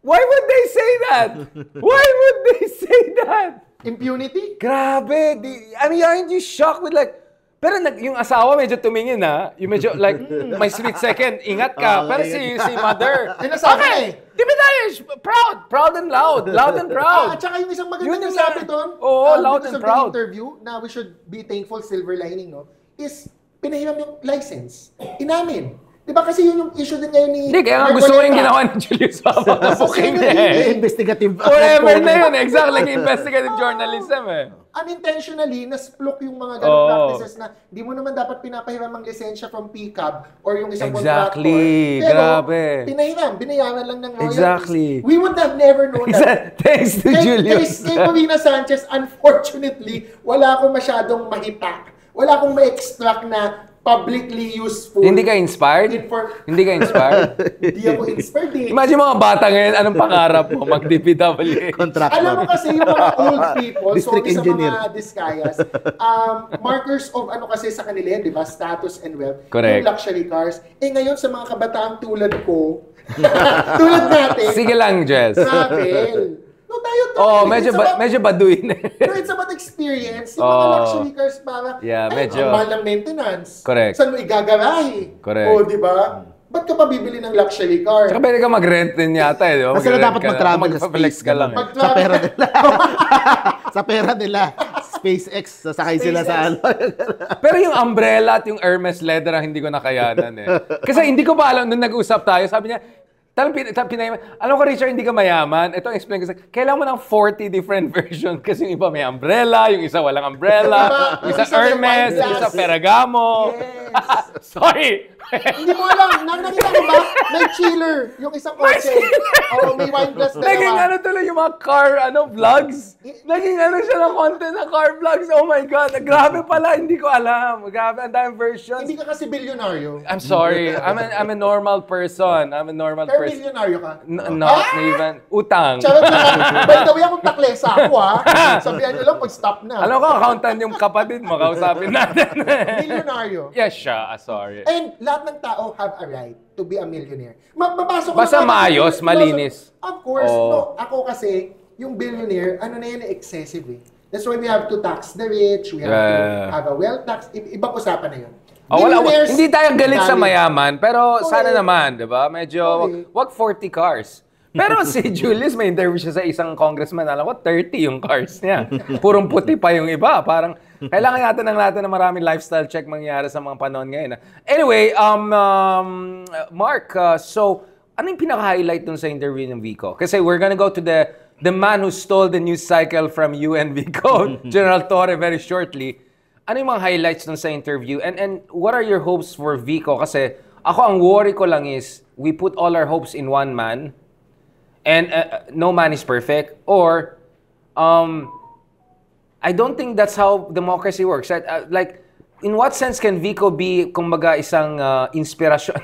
Why would they say that? Why would they say that? Impunity? Grabe. I mean, aren't you shocked with pero yung asawa medyo tumingin yung medyo may split second, ingat ka. Pero si mother, sinasabi di ba tayo, proud and loud and proud. At saka yung isang magandang sabi doon, loud and proud. Interview, na we should be thankful, silver lining, is pinahiram yung license. Inamin. Di ba kasi yun yung issue din ngayon ni... Hindi, kaya nga gusto ko yung ginawa ni Julius Babao. Investigative. Forever na yun. Exactly. Investigative journalism Unintentionally, nasplok yung mga ganong practices na di mo naman dapat pinapahiram ang lisensya from PCAB or yung isang contractor. Pero, grabe. Binayaran lang ng royalties. Exactly. We would have never known that. Thanks to Julius. Kay Corina Sanchez, unfortunately, wala akong masyadong mahita. Wala akong ma-extract na publicly useful. Hindi ka inspired? Hindi ka inspired? Hindi ako inspired. Imagine mga bata ngayon, anong pangarap mo? Mag-DPWH. Contractor. Alam mo kasi yung mga old people, District so engineer. sa mga Discayas, markers of kasi sa kanila, di ba? Status and wealth. Correct. Yung luxury cars. Ngayon sa mga kabataang tulad ko, tulad natin. Sige lang, Jess. Travel. Medyo baduy na. No, it's about experience. Yung mga luxury cars para, medyo. Ang mahal ng maintenance. Correct. Saan mo igagarahe? Correct. Di ba? Ba't ka pa bibili ng luxury car? Tsaka pwede ka mag-rent din yata di ba? Kasi dapat mag-travel sa space ka lang. Sa pera nila. Sa pera nila. SpaceX, sasakay sila sa ano. Pero yung umbrella at yung Hermes leather ang hindi ko nakayanan Kasi hindi ko pa alam, nung nag-usap tayo, sabi niya, alam ko, Richard, hindi ka mayaman. Ito ang explain ko kailangan mo ng 40 different versions kasi yung iba may umbrella, yung isa walang umbrella, yung isa Hermes, yung isa Ferragamo. Yes. Sorry! Hindi mo alam. Nakita mo ba? May chiller. Yung isang kotse. May wine glass na naging tuloy yung mga car, vlogs. Naging siya ng content ng car vlogs. Oh my God. Grabe pala. Hindi ko alam. Grabe. Ang daming versions. Hindi ka kasi bilyonaryo. I'm sorry. I'm a normal person. Pero bilyonaryo ka? Not even. Utang. Charot na. By the way, akong taklesa ako Sabihan nyo lang pag-stop na. Alam ko, accountant yung kapatid mo. Kausapin natin. Bilyonaryo. Yes, siya. Sorry. And lahat ng tao have a right to be a millionaire. Mabasok ko basta maayos, malinis. Of course. No, ako kasi, yung billionaire, na yan, excessive That's why we have to tax the rich, we have to have a wealth tax. Ibang usapan na yun. Hindi tayo galit sa mayaman, pero sana naman, di ba? Medyo, wag 40 cars. Pero si Julius, may interview siya sa isang congressman, alam ko, 30 yung cars niya. Purong puti pa yung iba. Parang, kailangan natin na maraming lifestyle check mangyari sa mga panahon ngayon. Anyway, Mark, so, ano yung pinaka-highlight dun sa interview ng Vico? Kasi we're gonna go to the man who stole the news cycle from you and Vico, General Torre, very shortly. Ano yung mga highlights dun sa interview? And what are your hopes for Vico? Kasi ako, ang worry ko lang is, we put all our hopes in one man, and no man is perfect, or I don't think that's how democracy works. Like, in what sense can Vico be, kumbaga, isang inspirasyon,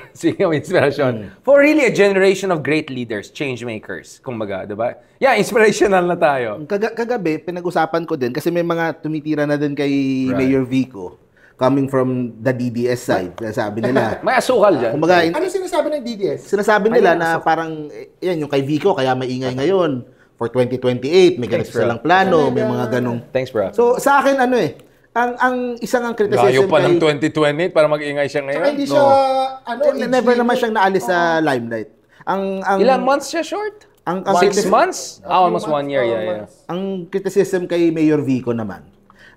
for really a generation of great leaders, change makers, kumbaga, diba? Yeah, inspirational na tayo. Kagabi, pinag-usapan ko din, kasi may mga tumitira na din kay Mayor Vico, coming from the DDS side. Sabi nila. May asukal dyan. Kumbaga, ano sinasabi ng DDS? Sinasabi nila na parang, yan, yung kay Vico, kaya maingay ngayon. For 2028, may ganito silang plano, may mga ganong. Thanks, bro. So, sa akin, ang isang criticism layo pa ng 2028 para mag-ingay siya ngayon. Saka hindi siya, never naman siyang naalis sa limelight. Ilang months siya short? 6 months? Almost 1 year, yeah. Ang criticism kay Mayor Vico naman,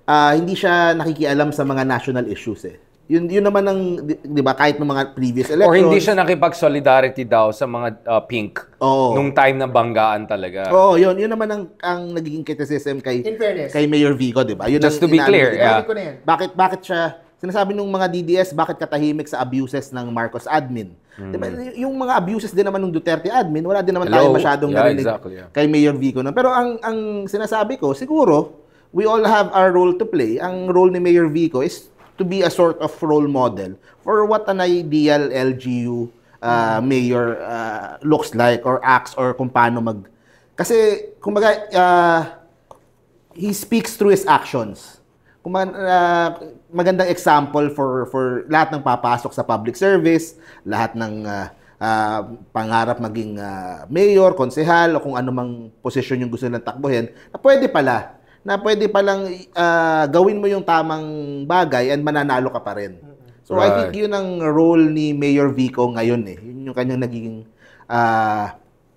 hindi siya nakikialam sa mga national issues Yun naman ang, di ba, kahit ng mga previous elections. Or hindi siya nakipag-solidarity daw sa mga pink nung time na banggaan talaga. Oo, yun naman ang nagiging criticism kay Mayor Vico, di ba? Just to be clear, Bakit siya, sinasabi ng mga DDS, bakit katahimik sa abuses ng Marcos admin? Diba, yung mga abuses din naman ng Duterte admin, wala din naman tayo masyadong narinig kay Mayor Vico. Pero ang sinasabi ko, siguro, we all have our role to play. Ang role ni Mayor Vico is to be a sort of role model for what an ideal LGU mayor looks like or acts or kung paano Kasi, kumbaga, he speaks through his actions. Magandang example for lahat ng papasok sa public service, lahat ng pangarap maging mayor, konsehal, o kung anumang posisyon yung gusto nilang takbuhin, na pwede palang gawin mo yung tamang bagay and mananalo ka pa rin. So I think yun ang role ni Mayor Vico ngayon eh. Yun yung kanyang nagiging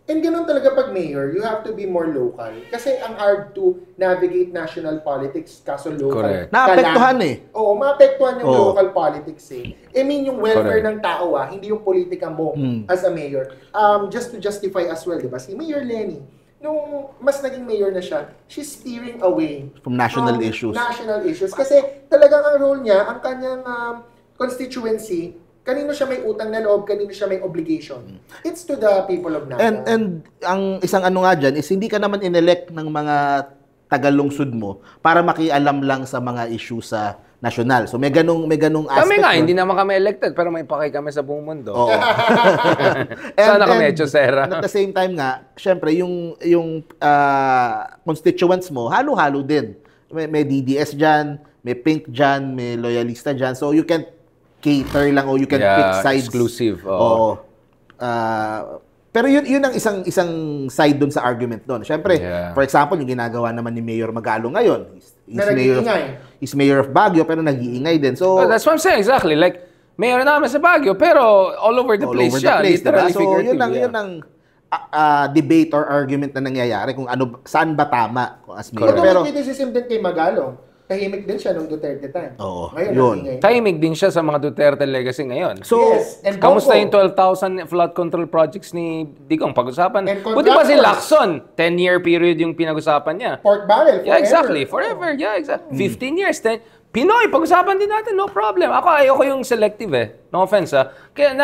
and ganun talaga pag mayor, you have to be more local. Kasi ang hard to navigate national politics kaso local. Correct. Naapektuhan eh. Oo, maapektuhan yung local politics eh. I mean, yung welfare ng tao hindi yung politika mo as a mayor. Just to justify as well, di ba? Si Mayor Lenny, nung mas naging mayor na siya, she's steering away from national issues. National issues. Kasi talagang ang role niya, ang kanyang constituency, kanino siya may utang na loob, kanino siya may obligation. It's to the people of Naga. And ang isang ano nga dyan is hindi ka naman inelect ng mga tagalungsod mo para makialam lang sa mga issue sa national. So may ganung aspect. Kami nga, hindi naman kami elected, pero may pakay kami sa buong mundo. Oo. Sana kami Echosera. At the same time nga, syempre, yung constituents mo, halo-halo din. May DDS dyan, may Pink dyan, may Loyalista dyan. So you can't cater lang o you can pick sides. Exclusive. Oo. Pero yun ang isang side doon sa argument doon. Syempre, for example, yung ginagawa naman ni Mayor Magalong ngayon, He's mayor of Baguio pero nag-iingay din. So that's what I'm saying, exactly. Like, mayor namin sa Baguio pero all over the place siya. Literally, so yun ang debate or argument na nangyayari kung saan ba tama as mayor. Pero may criticism din kay Magalong. Tahimik din siya nung Duterte time. Oo, yun. Tahimik din siya sa mga Duterte legacy ngayon. So, and kamusta yung 12,000 flood control projects ni Digong? Pag-usapan. Buti pa si Lacson, 10-year period yung pinag-usapan niya. Pork barrel, forever. Yeah, exactly. Forever. Yeah, exactly. 15 years. Pinoy, pag-usapan din natin. No problem. Ayoko yung selective eh. No offense Kaya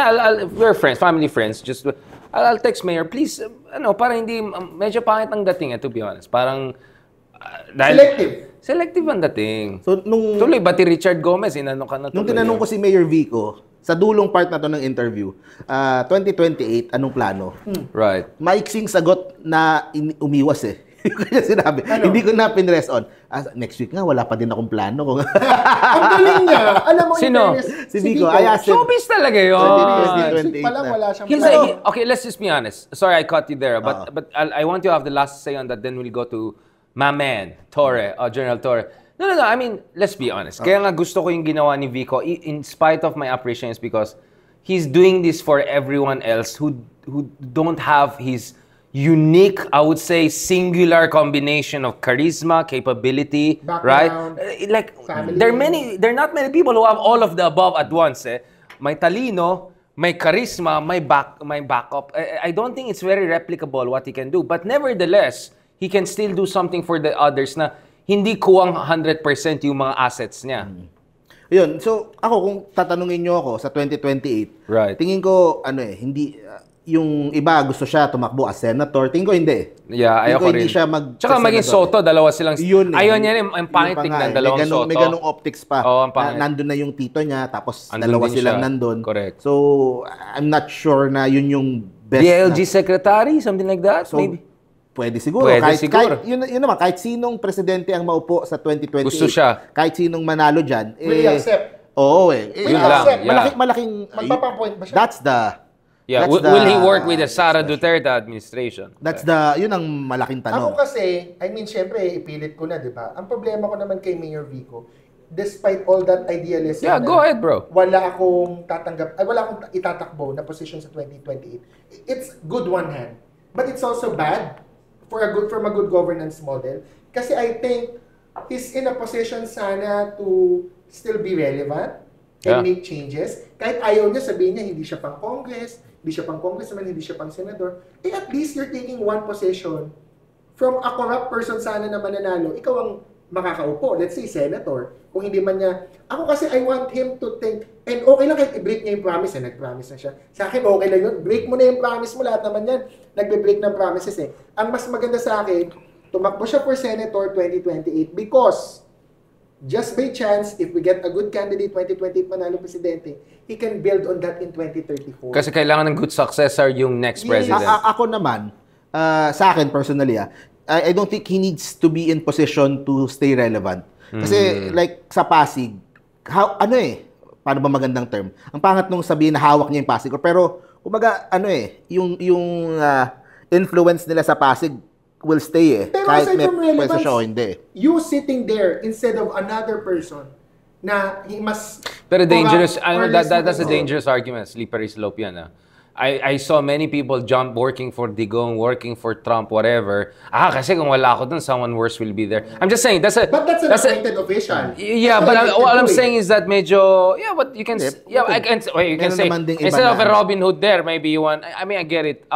we're friends, family friends. Just, I'll text Mayor, please, para hindi, medyo pangit ang dating to be honest. Parang, Selective ang dating. So, tuloy, bati Richard Gomez, inano ka na tuloy. Nung tinanong ko si Mayor Vico, sa dulong part na to ng interview, 2028, anong plano? Right. Maiksing sagot na umiwas eh. Kaya sinabi, hindi ko na pinrest on. Next week nga, wala pa din akong plano. Ang galing niya. Alam mo, sino? Si Vico. Showbiz talaga yun. 2028 pa lang, wala siyang plano. Okay, let's just be honest. Sorry, I cut you there. But I want you to have the last say on that. Then we'll go to my man, General Torre. No. I mean, let's be honest. Kaya nga gusto ko yung ginawa ni Vico, in spite of my appreciation, because he's doing this for everyone else who don't have his unique, I would say, singular combination of charisma, capability, background, right? Like, family. There are not many people who have all of the above at once. May talino, may charisma, may backup. I don't think it's very replicable what he can do. But nevertheless, he can still do something for the others na hindi kuwang 100% yung mga assets niya. Yun. So, ako, kung tatanungin nyo ako sa 2028, right, tingin ko, hindi, yung iba gusto siya tumakbo as senator. Tingin ko hindi. Yeah, ayoko rin. Hindi siya Tsaka maging Soto, dalawa silang... Ayaw niya rin, ang pangit tignan, dalawang Soto. May ganung optics pa. Nandun na yung tito niya, tapos dalawa silang nandun. Correct. So, I'm not sure na yun yung best. DLG secretary, something like that, so, maybe? Pwede siguro. Kahit, yun naman, kahit sinong presidente ang maupo sa 2028. Gusto siya. Kahit sinong manalo dyan. Will accept. Oo Yun lang. Malaking... Magpapapoint ba siya? That's the... Yeah, will he work with the Sara Duterte administration? Yun ang malaking tanong. Ako kasi, syempre, ipilit ko na, di ba? Ang problema ko naman kay Mayor Vico, despite all that idealism, go ahead, bro. Wala akong itatakbo na position sa 2028. It's good one hand, but it's also bad from a good governance model. Kasi I think he's in a position sana to still be relevant. and make changes. Kahit ayaw niya, sabihin niya, hindi siya pang Congress, hindi siya pang congressman, hindi siya pang senador, at least you're taking one position from a corrupt person sana na mananalo. Ikaw ang makakaupo, let's say, senator. Kung hindi man niya, ako kasi I want him to think, and okay lang kahit i-break niya yung promise, nag-promise na siya. Sa akin, okay lang yun. Break mo na yung promise mo, lahat naman yan. Nagbe-break ng promises eh. Ang mas maganda sa akin, tumakbo siya for senator 2028 because just by chance, if we get a good candidate 2028 manalo presidente, he can build on that in 2034. Kasi kailangan ng good successor yung next president. Ako naman, sa akin personally, I don't think he needs to be in position to stay relevant. Kasi like sa Pasig, paano ba magandang term? Ang pangat nung sabihin na hawak niya yung Pasig. Pero, kumbaga, yung influence nila sa Pasig will stay Pero kahit may relevance, pwesto siya o hindi. You sitting there instead of another person na mas... Pero dangerous, that's a dangerous argument. Slippery slope yan. I saw many people jump working for Digong, working for Trump, whatever. Kasi kung wala ako dun, someone worse will be there. I'm just saying, But that's an appointed official. Yeah, but what I'm saying is that medyo, but you can, you can say, instead of a Robin Hood there, maybe you want, I mean, I get it.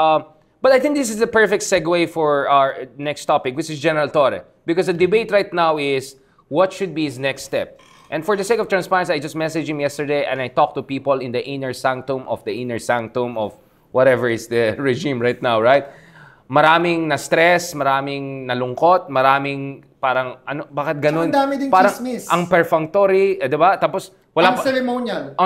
But I think this is the perfect segue for our next topic, which is General Torre. Because the debate right now is, what should be his next step? And for the sake of transparency, I just messaged him yesterday and I talked to people in the inner sanctum of whatever is the regime right now, right? Maraming na-stress, maraming nalungkot, maraming parang, bakit ganun? Ang dami ding parang chismis. ang perfunctory, di ba? Tapos, wala ceremonial.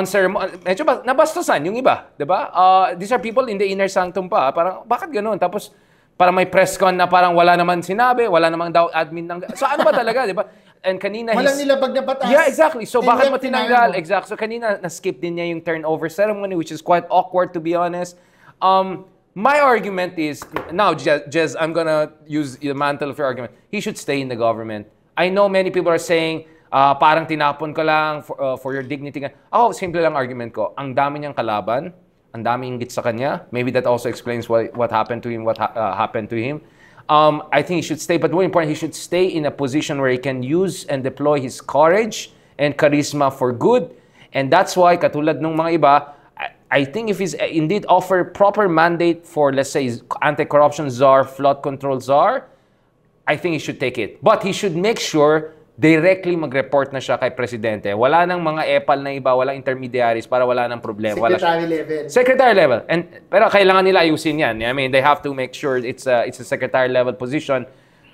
Medyo nabastusan yung iba, di ba? These are people in the inner sanctum pa. Parang, bakit ganun? Tapos, parang may press con na parang wala naman sinabi, wala namang daw admin ng... So, ano ba talaga, di ba? And kanina walang nilabag na batas. Yeah, exactly. So bakit mo tinanggal? Exactly. So kanina na-skip din niya yung turnover ceremony, which is quite awkward to be honest. My argument is, now Jez, I'm gonna use the mantle of your argument. He should stay in the government. I know many people are saying, parang tinapon ka lang for your dignity. Ako, simple lang argument ko. Ang dami niyang kalaban, ang dami inggit sa kanya. Maybe that also explains what happened to him, what happened to him. I think he should stay, but more important, he should stay in a position where he can use and deploy his courage and charisma for good. And that's why, katulad nung mga iba, I think if he's indeed offer proper mandate for, let's say, anti-corruption czar, flood control czar, I think he should take it. But he should make sure directly mag-report na siya kay Presidente. Wala nang mga epal na iba, walang intermediaries para wala nang problema. Secretary level. Pero kailangan nila ayusin yan. I mean, they have to make sure it's a secretary level position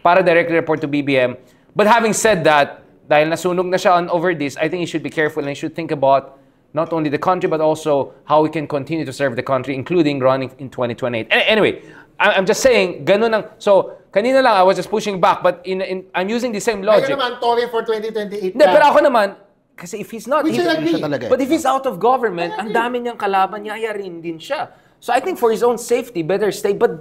para directly report to BBM. But having said that, dahil nasunog na siya over this, I think he should be careful and he should think about not only the country but also how we can continue to serve the country, including running in 2028. Anyway, I'm just saying, ganun ang... So, kanina lang, I was just pushing back, but I'm using the same logic. Ayaw naman, Torre for 2028. Hindi, pero ako naman, kasi if he's not... But if he's out of government, ang dami niyang kalaban niya, ayarin din siya. So I think for his own safety, better stay, but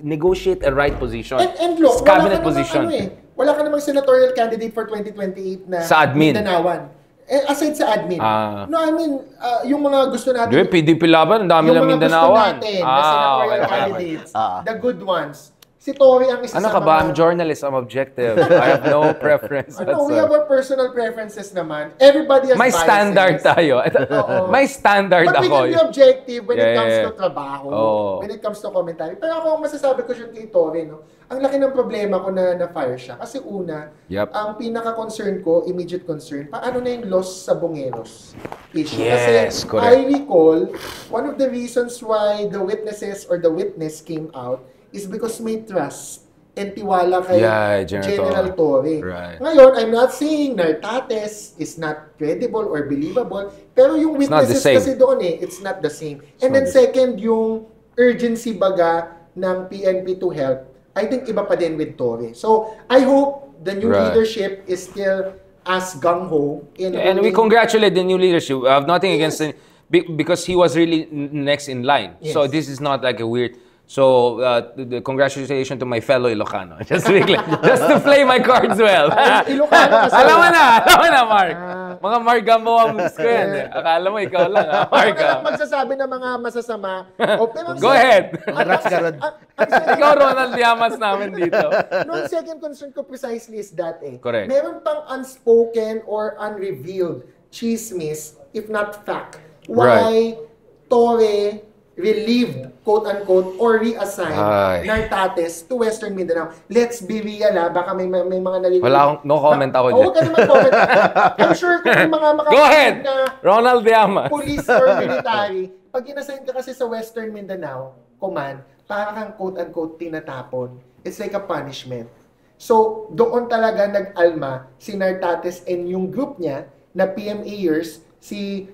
negotiate a right position. And look, cabinet position. Wala ka namang senatorial candidate for 2028 na sa admin. Mindanawan. Aside sa admin. No, I mean, yung mga gusto natin... PDP laban, ang dami lang Mindanawan. Yung mga gusto natin na senatorial candidates, the good ones. Si Torre ang isa sa mga... I'm journalist, I'm objective. I have no preference. We have our personal preferences naman. Everybody has may biases. Standard tayo. May standard But ako. But we can be objective when it comes to trabaho, when it comes to commentary. Pero ako, masasabi ko siya kay Torre, no? Ang laki ng problema ko na na-fire siya. Kasi una, ang pinaka-concern ko, immediate concern, paano na yung loss sa Bongeros issue? Yes, kasi correct. I recall, one of the reasons why the witnesses or the witness came out is because may trust and tiwala kay General Torre. Right. Ngayon, I'm not saying Nartates is not credible or believable, pero yung witnesses kasi doon it's not the same. And then second, yung urgency baga ng PNP to help, I think iba pa din with Torre. So, I hope the new leadership is still as gung-ho. And we congratulate the new leadership. I have nothing against him because he was really next in line. Yes. So, this is not like a weird... So, the congratulations to my fellow Ilocano. Just to play my cards well. Ilocano kasi. Alam mo na, Mark. Mga Mark Gambo ang miss ko yan. Akala mo, ikaw lang, Mark. Ako lang magsasabi ng mga masasama. Go ahead. Ikaw, Ronald Diamas namin dito. No, second concern ko precisely is that Correct. Meron pang unspoken or unrevealed chismis, if not fact, why Torre relieved, quote-unquote, or reassigned Nartates to Western Mindanao. Let's be real, baka may mga nalilito. Wala akong, no comment ako dyan. Huwag ka naman comment. I'm sure kung may mga makakasig na Ronald Diamas. police or military, pag inassign ka kasi sa Western Mindanao Command, para kang quote-unquote tinatapon. It's like a punishment. So, doon talaga nag-alma si Nartates and yung group niya na PMAers, si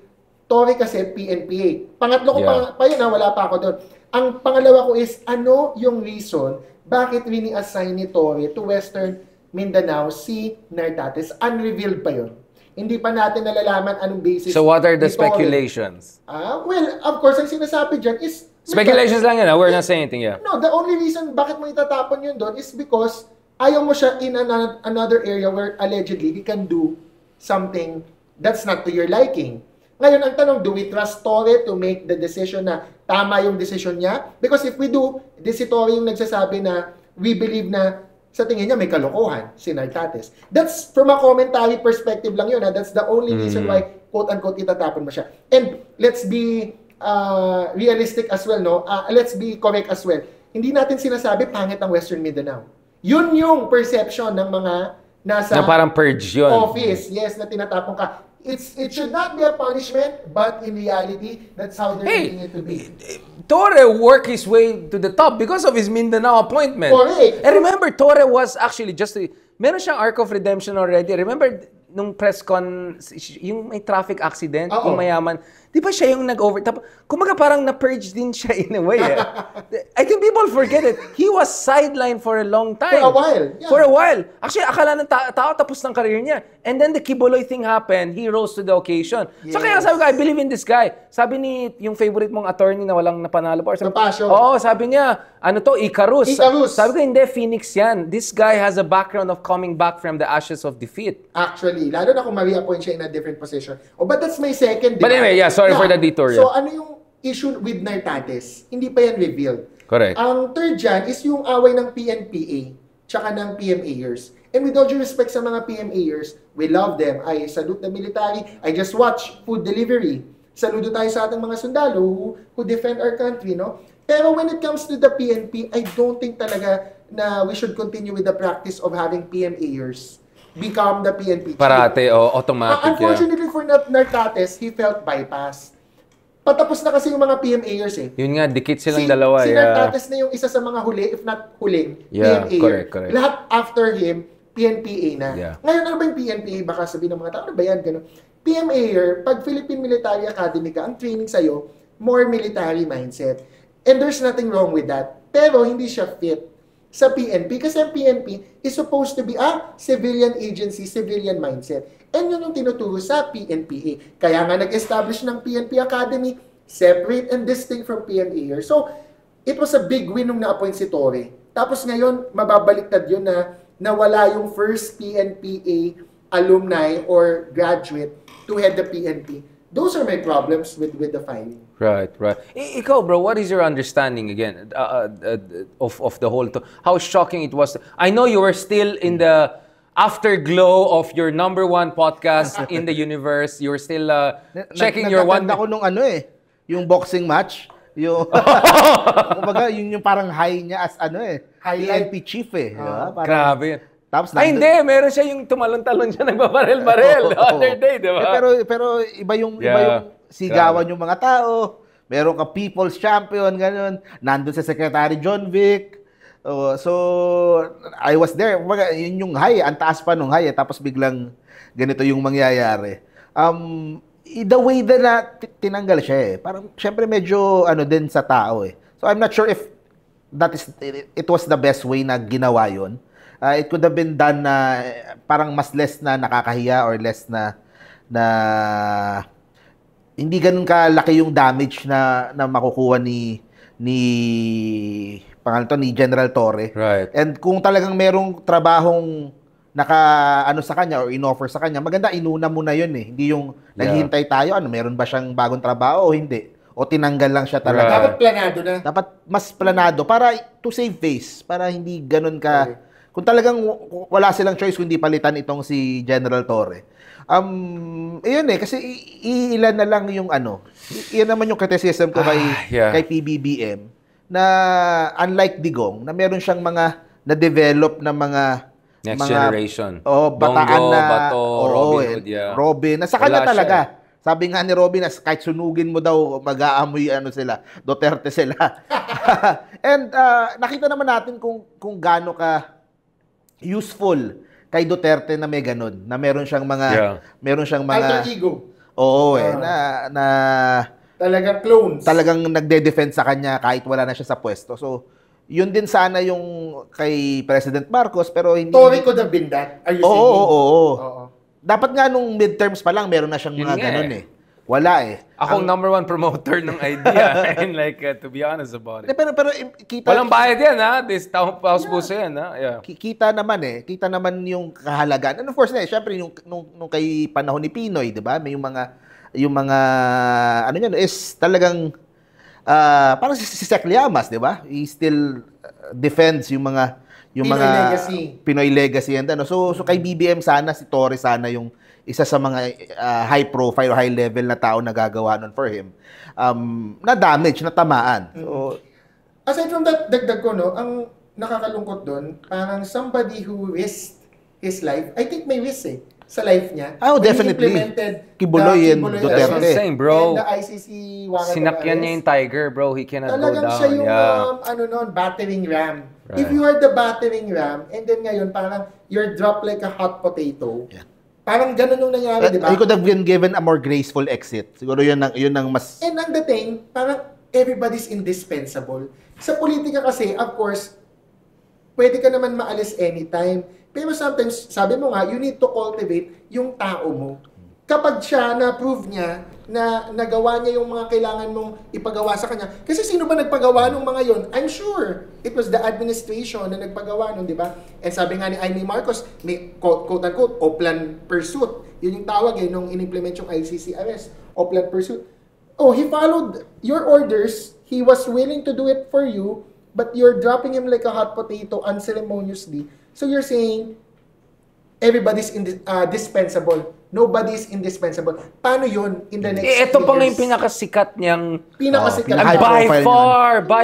Torre kasi PNPA. Pangatlo ko pa yun, wala pa ako doon. Ang pangalawa ko is, ano yung reason bakit rini-assign ni Torre to Western Mindanao si Nartates? Unrevealed pa yun. Hindi pa natin nalalaman anong basis. So what are the speculations? Well, of course, ang sinasabi dyan is... Speculations lang yun, we're not saying anything, No, the only reason bakit mo itatapon yun doon is because ayaw mo siya in another area where allegedly he can do something that's not to your liking. Ngayon, ang tanong, do we trust Torre to make the decision na tama yung decision niya? Because if we do, si Torre yung nagsasabi na we believe na sa tingin niya may kalokohan, si Nartates. That's from a commentary perspective lang yun. That's the only reason why, quote-unquote, itatapon mo siya. And let's be realistic as well, no? Let's be correct as well. Hindi natin sinasabi pangit ang Western Mindanao. Yun yung perception ng mga nasa na parang purge yun. Office. Yes, na tinatapon ka. It should not be a punishment, but in reality, that's how they're making it to be. Torre worked his way to the top because of his Mindanao appointment. Correct. And remember, Torre was actually meron siyang arc of redemption already. Remember, nung press con, yung may traffic accident, yung mayaman, di ba siya yung kumaga parang na-purge din siya in a way. I think people forget it. He was sidelined for a long time. For a while. Yeah. For a while. Actually, akala ng tao tapos ng career niya. And then the Kibuloy thing happened, he rose to the occasion. Yes. So kaya sabi ko, I believe in this guy. Sabi ni yung favorite mong attorney na walang napanalo pa. Sabi niya, Icarus. Sabi ko, hindi, Phoenix yan. This guy has a background of coming back from the ashes of defeat. Actually, lalo na kung ma-reappoint siya in a different position. But that's my second. But anyway, sorry for the detour. So ano yung issue with Nartates? Hindi pa yan revealed. Correct. Ang third dyan is yung away ng PNPA tsaka ng PMAers. And with all due respect sa mga PMAers, we love them. I salute the military. I just watch food delivery. Saludo tayo sa ating mga sundalo who defend our country, no? Pero when it comes to the PNP, I don't think talaga na we should continue with the practice of having PMAers become the PNP chief. Parate, automatic. Unfortunately for Nartates, he felt bypassed. Patapos na kasi yung mga PMAers eh. Yun nga, dikit silang dalawa. Si Nartates na yung isa sa mga huli, if not huling, PMAer. Correct. Lahat after him, PNPA na. Yeah. Ngayon, ano ba yung PNPA? Baka sabihin ng mga tao, ano ba yan? Ganun. PMAer, pag Philippine Military Academy ka, ang training sa'yo, more military mindset. And there's nothing wrong with that. Pero hindi siya fit sa PNP kasi ang PNP is supposed to be a civilian agency, civilian mindset. And yun yung tinuturo sa PNPA. Kaya nga nag-establish ng PNP Academy, separate and distinct from PMAer. So, it was a big win nung na-appoint si Torre. Tapos ngayon, mababaliktad yun na nawala yung first PNPA alumni or graduate to head the PNP. Those are my problems with the filing. Right. Ikaw, bro, what is your understanding again of the whole? How shocking it was. I know you were still in the afterglow of your #1 podcast in the universe. You were still checking your one. Nagkakanda ko nung yung boxing match. Yung kumbaga yung parang high niya as PNP chief eh. Grabe. Tapos hindi, meron siya yung tumalon-talon siya, nagbabarel-barel the other day, di ba? Pero iba yung sigawan yung mga tao. Meron ka People's Champion, ganun. Nandun sa Secretary John Vic. So, I was there. Yun yung high, ang taas pa nung high. Tapos biglang ganito yung mangyayari. The way na tinanggal siya parang, syempre medyo din sa tao So, I'm not sure if it was the best way na ginawa yun. It could have been done na parang mas less na nakakahiya or less na hindi ganun kalaki yung damage na makukuha ni General Torre. Right. And kung talagang merong trabahong sa kanya or inoffer sa kanya, maganda inuna mo na yun Hindi yung naghihintay tayo, meron ba siyang bagong trabaho o hindi? O tinanggal lang siya talaga. Dapat planado na. Dapat mas planado para to save face, para hindi ganun kung talagang wala silang choice kundi palitan itong si General Torre. Ayun kasi ilan na lang yung iyan naman yung criticism ko kay PBBM na unlike Digong na meron siyang mga na-develop na mga next generation. Bataan Bongo, na Bato, Robin Hood, Robin. Nasa kanya talaga. Sabi nga ni Robin, kahit sunugin mo daw, mag-aamoy sila, Duterte sila. And nakita naman natin kung gaano ka useful kay Duterte na may ganun, na meron siyang mga alter ego. Na talagang clones. Talagang nagde-defend sa kanya kahit wala na siya sa pwesto. So, yun din sana yung kay President Marcos, pero hindi... Tory could have been that. Are you saying? Oo. Dapat nga nung midterms pa lang, meron na siyang mga ganun Wala Ako number one promoter ng idea. And to be honest about it. Pero kita... Walang bayad yan, This house puso yan, Yeah. Kita naman yung kahalagaan. And of course, syempre, nung kay panahon ni Pinoy, di ba? May yung mga is talagang, parang si Sec Llamas, di ba? He still defends yung mga Pinoy legacy and So kay BBM sana, si Torre sana yung isa sa mga high profile or high level na tao na gagawa nun for him. Na damage, na tamaan. So, aside from that, dagdag ko, ang nakakalungkot doon, parang somebody who risked his life, I think may risk sa life niya. Definitely. Kibuloy and Duterte. That's what I'm saying, bro. And the ICC warrant sinakyan niya yung Tiger, bro. He cannot talagang go down. Siya yung, battering ram. Right. If you are the battering ram, and then ngayon, parang you're dropped like a hot potato. Yeah. Parang ganun yung nangyari, di ba? He could have been given a more graceful exit. Siguro yun ang mas... And ang dating, parang everybody's indispensable. Sa politika kasi, of course, pwede ka naman maalis anytime. Pero sometimes, sabi mo nga, you need to cultivate yung tao mo. Kapag siya na-prove niya na nagawa niya yung mga kailangan mong ipagawa sa kanya. Kasi sino ba nagpagawa nung mga yon? I'm sure it was the administration na nagpagawa nun, di ba? And sabi nga ni Amy Marcos, may quote-unquote, Oplan Pursuit. Yun yung tawag nung in-implement yung ICC arrest. Oplan Pursuit. He followed your orders. He was willing to do it for you, but you're dropping him like a hot potato unceremoniously. So you're saying, everybody's dispensable. Nobody's indispensable. Paano yun in the next ito pa nga yung pinakasikat niyang... By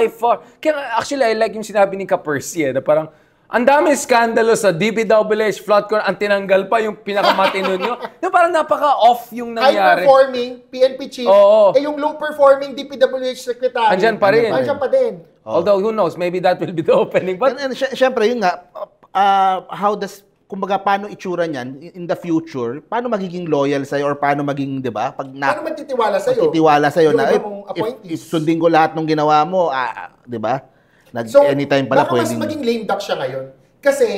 far. Kaya actually, I like yung sinabi ni Ka-Percy, na parang, ang dami skandalo sa DPWH, Floodcon, ang tinanggal pa yung pinakamatino nyo. Parang napaka-off yung nangyari. High-performing PNP chief, yung low-performing DPWH secretary. Andyan pa rin. Andyan pa din. Although, who knows, maybe that will be the opening. But, and syempre, yun nga, kumbaga, paano itsura niyan in the future, paano magiging loyal sa'yo or paano maging, di ba? Paano magtitiwala sa'yo? Magtitiwala sa'yo na, sundin ko lahat ng ginawa mo, di ba? Anytime pala pwedeng... So, baka mas maging lame duck siya ngayon. Kasi,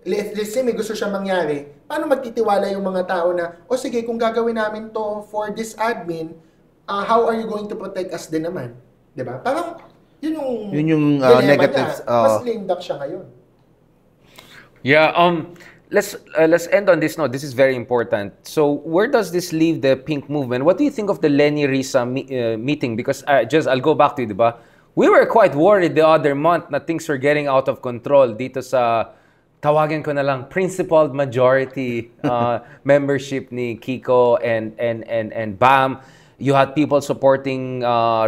let's say may gusto siya mangyari, paano magtitiwala yung mga tao na, sige, kung gagawin namin to for this admin, how are you going to protect us din naman? Di ba? Parang, yun yung negatives. Mas lame duck siya ngayon. Yeah, let's end on this note. This is very important. So, where does this leave the Pink movement? What do you think of the Lenny Risa meeting? Because I'll go back to it, diba? We were quite worried the other month na things were getting out of control dito sa tawagin ko na lang principled majority membership ni Kiko and Bam. You had people supporting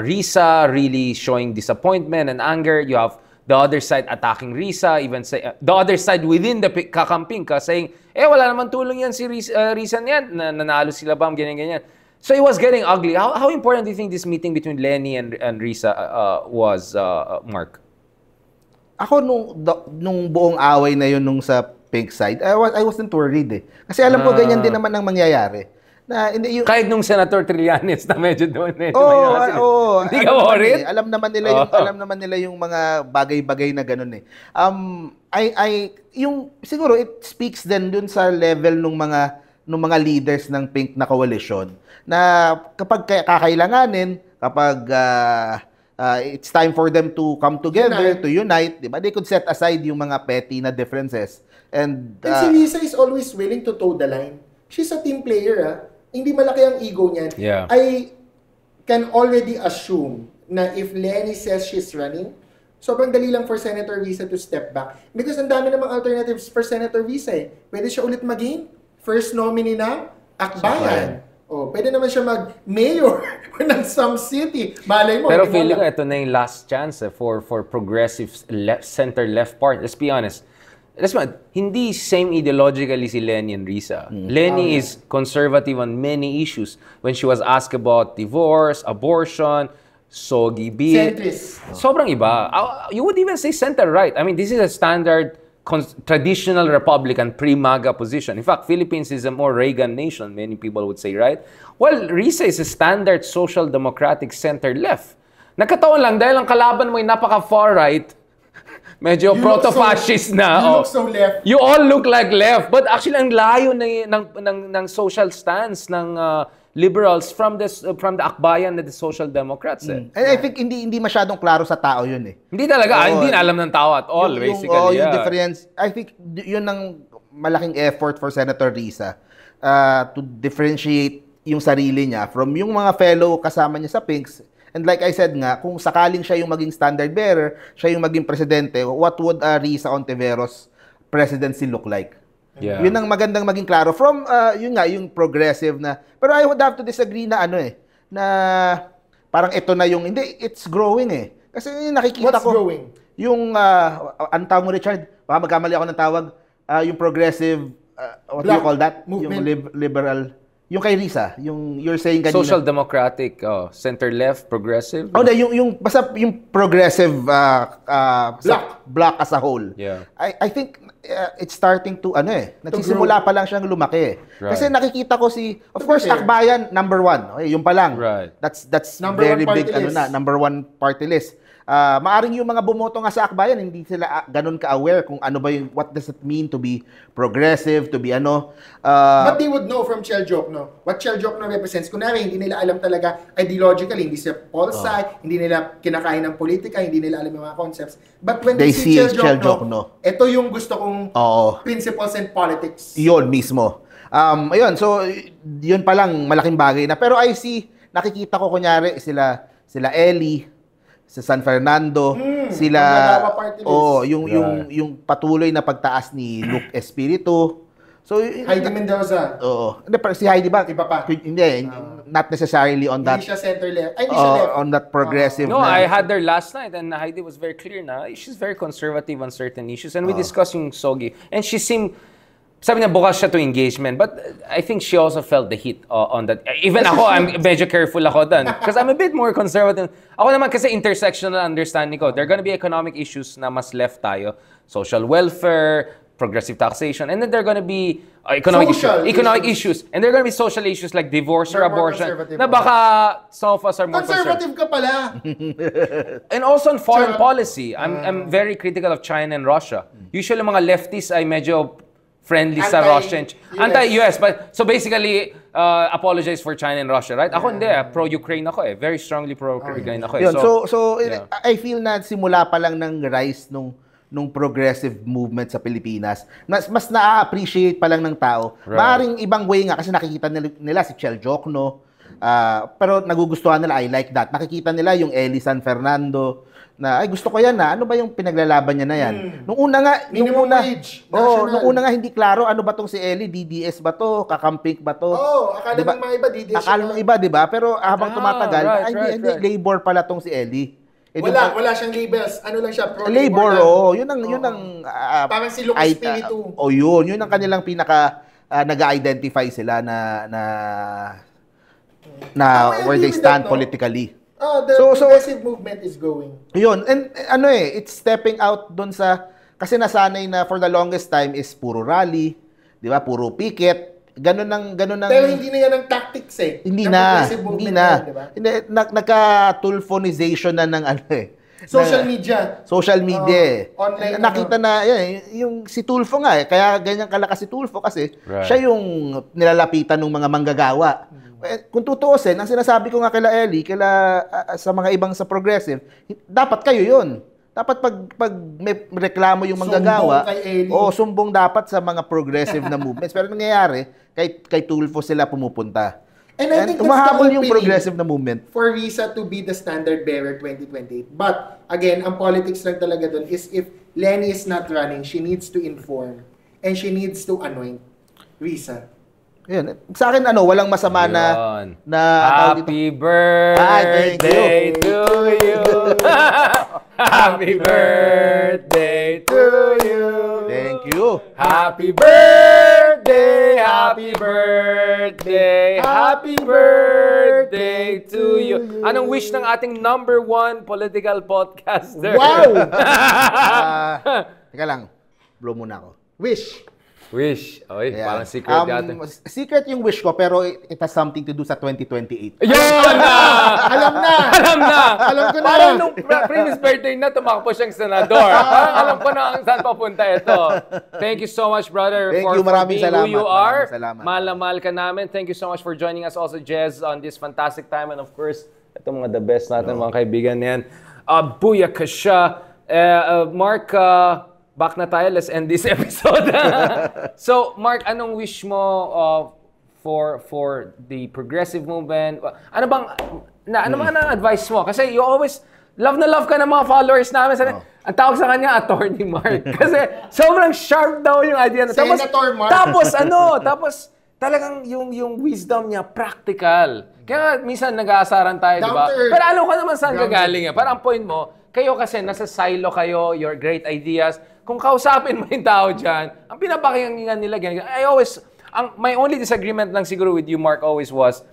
Risa, really showing disappointment and anger. You have the other side attacking Risa, even say the other side within the kakamping ka saying, wala naman tulong yan si Risa niyan, nanalo sila Bam, ganyan. So it was getting ugly. How important do you think this meeting between Lenny and Risa was, Mark? Ako nung buong away na yun nung sa Pink side, I wasn't worried Kasi alam ko ganyan din naman ang mangyayari. Kahit nung Senator Trillanes na medyo doon hindi ka worried? Alam naman nila yung mga bagay-bagay na ganun yung siguro it speaks din dun sa level nung mga leaders ng Pink na coalition na kapag kakailanganin, kapag it's time for them to come together, to unite, di ba? They could set aside yung mga petty na differences. And si Risa is always willing to toe the line. She's a team player, Hindi malaki ang ego niyan. Yeah. I can already assume na if Lenny says she's running, sobrang dali lang for Senator Risa to step back. Because ang dami namang alternatives for Senator Risa eh. Pwede siya ulit maging first nominee ng Akbayan. Oh, pwede naman siya mag-mayor ng some city. Malay mo. Pero feeling ko ito na yung last chance for progressive center-left part. Let's be honest. Hindi same ideologically si Lenny and Risa. Lenny is conservative on many issues. When she was asked about divorce, abortion, Sogi bill. Centrist. Sobrang iba. You would even say center-right. I mean, this is a standard traditional Republican pre-MAGA position. In fact, Philippines is a more Reagan nation, many people would say, right? Well, Risa is a standard social democratic center-left. Nagkataon lang dahil ang kalaban mo ay napaka-far right, medyo proto-fascist na. You look so left. You all look like left. But actually, ang layo ng social stance ng liberals from the Akbayan na the Social Democrats. And I think hindi masyadong klaro sa tao yun eh. Hindi talaga, hindi na alam ng tao at all, basically. Yung difference, I think yun ang malaking effort for Senator Risa to differentiate yung sarili niya from yung mga fellow kasama niya sa Pinks. And like I said nga, kung sakaling siya yung maging standard bearer, siya yung maging presidente, what would Risa Ontiveros presidency look like? Yeah. Yun ang magandang maging klaro from yun nga yung progressive na, pero I would have to disagree na na parang ito na yung hindi, it's growing eh. Kasi yung nakikita What's growing? Yung ang tawag mo, Richard, baka magkamali ako ng tawag, yung progressive what do you call that? Movement. Yung liberal, yung kay Risa, yung you're saying kanina. Social democratic, center-left, progressive. Oh, yung basta yung progressive block as a whole. Yeah. I think it's starting to nagsisimula pa lang siyang lumaki. Right. Kasi nakikita ko of course Akbayan number 1. Okay, yung pa lang. Right. That's Number very one big party list. number 1 party list. Maaring yung mga bumoto nga sa Akbayan hindi sila ganun ka-aware kung ano ba yung what does it mean to be progressive, to be But they would know from Chel Jokno. What Chel Jokno represents, kunwari, hindi nila alam talaga ideologically, hindi sila pol-sci, hindi nila kinakain ng politika, hindi nila alam yung mga concepts. But when they see Chel Jokno, ito yung gusto kong principles and politics. Yun mismo. Ayun, so yun pa lang malaking bagay na. Pero nakikita ko kunyari sila Ellie sa San Fernando, sila yung patuloy na pagtaas ni Luke Espiritu. So Heidi Mendoza. Oo. Hindi, si Heidi ba? Iba pa. Hindi, not necessarily on that. Hindi siya center left. Ay, hindi siya left. On that progressive. No, I had her last night and Heidi was very clear na she's very conservative on certain issues and we discussed yung Sogi. And she seemed, sabi niya bukas siya to engagement, but I think she also felt the heat on that. Even ako, I'm medyo careful ako dun. Because I'm a bit more conservative. Ako naman kasi intersectional understanding ko. There are gonna be economic issues na mas left tayo. Social welfare, progressive taxation, and then there are gonna be economic issues. And there are gonna be social issues like divorce or abortion na baka some of us are more conservative ka pala. And also on foreign policy, I'm very critical of China and Russia. Usually mga leftists ay medyo friendly sa Russia. Anti-US. But, so basically, apologize for China and Russia, right? Ako hindi, pro-Ukraine ako eh. Very strongly pro-Ukraine ako eh. Yun, I feel na simula pa lang ng rise nung progressive movement sa Pilipinas, mas na-appreciate pa lang ng tao. Right. Maaring ibang way nga kasi nakikita nila si Chel Jokno, pero nagugustuhan nila, I like that. Nakikita nila yung Ellie San Fernando, na ay gusto ko yan na ano ba yung pinaglalaban niya na yan. Nung una minimum wage, nung una nga hindi klaro ano ba tong si Ellie, DDS ba to, kakamping ba to? Akala ng mga iba DDS. Akala ng iba, 'di ba? Pero habang tumatagal, hindi labor pala tong si Ellie. Wala siyang labels. Ano lang siya, labor, yun ang parang si Luke Espiritu. Yun ang kanilang pinaka nag-identify sila na where they stand politically. The progressive movement is going. Yun. And it's stepping out doon sa, kasi nasanay na for the longest time is puro rally, di ba? Puro picket. Ganun ang Pero hindi na yan ang tactics eh. Hindi na. Diba? Nagka-tulfonization na ng Social media. Online. Nakita na, yung si Tulfo nga kaya ganyan kalakas si Tulfo kasi siya yung nilalapitan ng mga manggagawa. Kung tutuusin, ang sinasabi ko nga kila Ellie, sa mga ibang sa progressive, dapat kayo yun. Dapat pag may reklamo yung manggagawa, sumbong dapat sa mga progressive na movements. Pero nangyayari, kay Tulfo sila pumupunta. And I think that's the umahabol yung opening progressive na movement. for Risa to be the standard bearer 2028. But, again, ang politics lang talaga dun is if Lenny is not running, she needs to inform and she needs to anoint Risa. Yun. Sa akin, walang masama Yun. na Happy birthday to you. Happy birthday to you. Thank you. Happy birthday, happy birthday, happy birthday to you. Anong wish ng ating #1 political podcaster? Wow! Teka lang. Blow muna ako. Wish. Wish. Oy, Ayan. parang secret yata. Secret yung wish ko, pero it has something to do sa 2028. Yun na! Alam na! Alam na! Alam ko na! Parang nung previous birthday na, tumakbo siyang senador. Parang alam ko na saan papunta ito. Thank you so much, brother, Thank for you. Maraming being salamat. who you are. Maraming salamat. Mahal na mahal ka namin. Thank you so much for joining us also, Jez, on this fantastic time. And of course, ito mga the best natin, mga kaibigan yan. Booyaka siya. Mark, back na tayo. Let's end this episode. So, Mark, anong wish mo for the progressive movement? Ano bang ano ang advice mo? Kasi you always love na love ka ng mga followers namin. Ang tawag sa kanya, Attorney Mark. Kasi sobrang sharp daw yung idea. Senator Mark. Tapos talagang yung wisdom niya practical. Kaya minsan nag-aasaran tayo, di ba? Down to earth. Pero alam ko naman saan gagaling. Parang ang point mo, kayo kasi nasa silo kayo, your great ideas. Kung kausapin mo yung tao dyan, ang pinapakinggan nila, my only disagreement lang siguro with you, Mark, always was,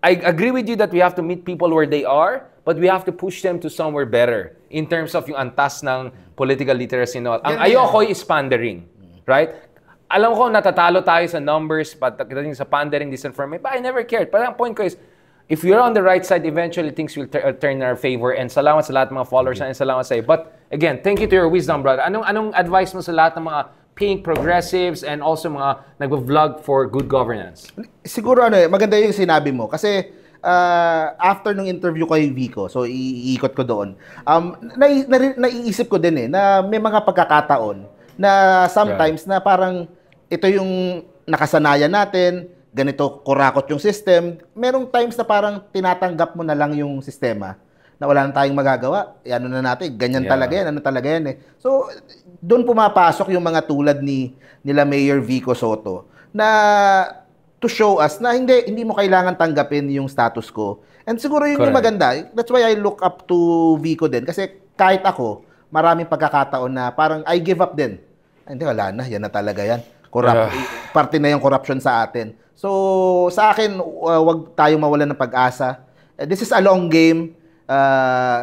I agree with you that we have to meet people where they are, but we have to push them to somewhere better in terms of yung antas ng political literacy. No? Ang ayoko is pandering, right? Alam ko, natatalo tayo sa numbers, pagdating sa pandering, disinformation, but I never cared. Parang ang point ko is, if you're on the right side, eventually things will turn in our favor. And salamat sa lahat ng mga followers and salamat sa iyo. But again, thank you to your wisdom, brother. Anong advice mo sa lahat ng mga pink progressives and also mga nagvo-vlog for good governance? Siguro maganda yung sinabi mo. Kasi after nung interview kay Vico, so iikot ko doon, naiisip ko din na may mga pagkakataon na sometimes na parang ito yung nakasanayan natin, ganito kurakot yung system. Merong times na parang tinatanggap mo na lang yung sistema na wala na tayong magagawa. Ano na natin, ganyan talaga yan, ano talaga yan So, doon pumapasok yung mga tulad nila Mayor Vico Soto na to show us na hindi mo kailangan tanggapin yung status quo. And siguro yun yung maganda. That's why I look up to Vico din. Kasi kahit ako, maraming pagkakataon na parang I give up din. Hindi, wala na. Yan na talaga yan. Parte na yung corruption sa atin. So, sa akin, wag tayong mawalan ng pag-asa. This is a long game.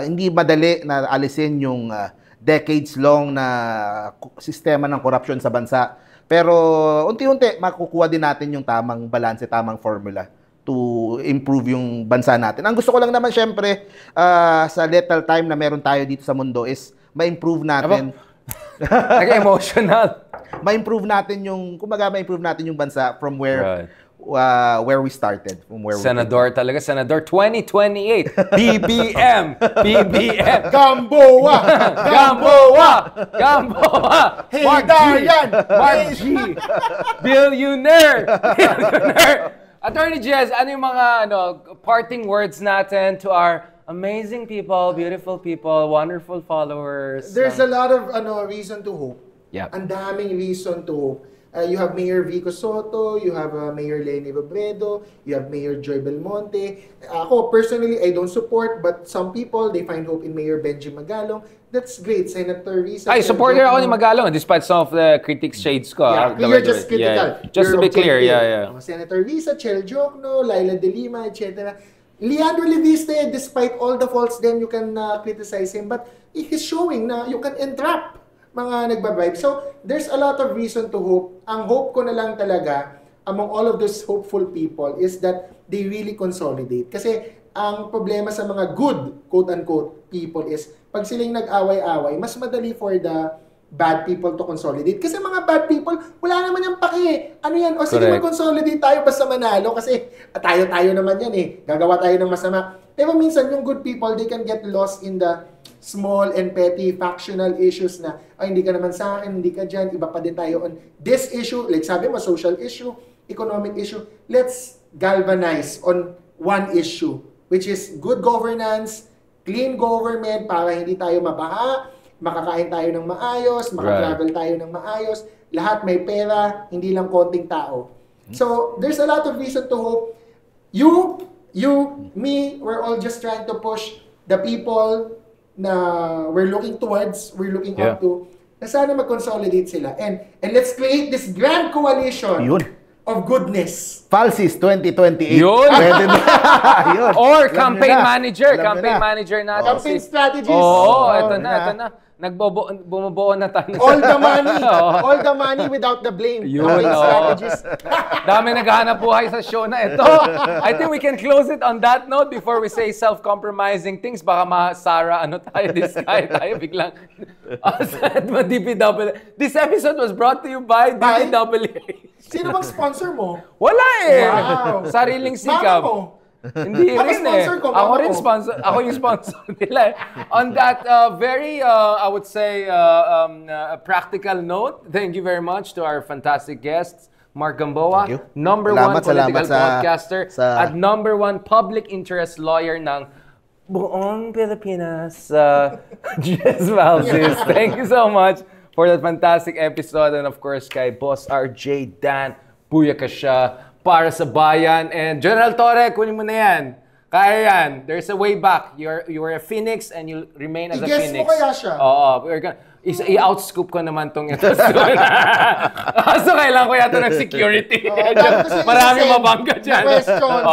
Hindi madali na alisin yung decades-long na sistema ng corruption sa bansa. Pero, unti-unti, makukuha din natin yung tamang balance, tamang formula to improve yung bansa natin. Ang gusto ko lang naman, syempre, sa little time na meron tayo dito sa mundo is ma-improve natin. Nag-emotional. Ma-improve natin yung bansa from where we started, from where Senador talaga, Senador 2028. BBM. Gamboa! Mark G. Billionaire. Attorney Jez, ano yung mga parting words natin to our amazing people, beautiful people, wonderful followers? There's a lot of reason to hope. Yep. Ang daming reason to hope. You have Mayor Vico Soto, you have Mayor Leni Robredo, you have Mayor Joy Belmonte. Ako, personally, I don't support, but some people, they find hope in Mayor Benji Magalong. That's great. Senator Risa. Ay, supporter ako ni Magalong, despite some of the critics shades ko. Yeah, you're just critical. Just to be clear, yeah. Senator Risa, Chel Jokno, Laila De Lima, etc. Leandro Leviste, despite all the faults, then you can criticize him, but he's showing na you can entrap mga nagbabribe. So, there's a lot of reason to hope. Ang hope ko na lang talaga among all of those hopeful people is that they really consolidate. Kasi ang problema sa mga good, quote-unquote, people is pag silang nag-away-away, mas madali for the bad people to consolidate. Kasi mga bad people, wala naman yung paki. Ano yan? O sige, mag-consolidate tayo basta manalo kasi tayo naman yan Gagawa tayo ng masama. Pero minsan, yung good people, they can get lost in the small and petty factional issues na, hindi ka naman sa akin, hindi ka dyan, iba pa din tayo on this issue. Like sabi mo, social issue economic issue. Let's galvanize on one issue, which is good governance, clean government para hindi tayo mabaha, makakain tayo ng maayos, makatravel tayo ng maayos, lahat may pera, hindi lang konting tao. So, there's a lot of reason to hope. You, me, we're all just trying to push the people na we're looking towards, we're looking up to, na sana mag-consolidate sila. And let's create this grand coalition of goodness. Falsis 2028. Yun! Pwede na. Yun. Or campaign Alam manager. Alam Campaign na. manager natin. Campaign strategies. Oo, ito na. Bumubuo na tayo. All the money without the blame. Yun, Campaign strategies. Dami naghahanap buhay sa show na ito. I think we can close it on that note before we say self-compromising things. Baka Sarah, this guy tayo biglang. DPW. This episode was brought to you by DPW. Sino bang sponsor mo? Wala eh. Wow. Sariling Mama sikap. mo. Hindi rin sponsor ko, Ako mama rin ko. sponsor. Ako yung sponsor nila. On that very, I would say, practical note, thank you very much to our fantastic guests, Mark Gamboa, Thank you. number Salamat, one political salamat podcaster at number one public interest lawyer ng buong Pilipinas, Jess Valsis. Thank you so much for that fantastic episode. And of course, kay Boss RJ Dan, buya ka siya. Para sa bayan. And General Torre, kunin mo na yan. Kaya yan. There's a way back. You were a phoenix and you remain as a I-guess phoenix. mo kaya siya? Oo. I-outscoop ko naman tong ito. So, kailangan ko yata ng security. Marami mabangga dyan. Questions.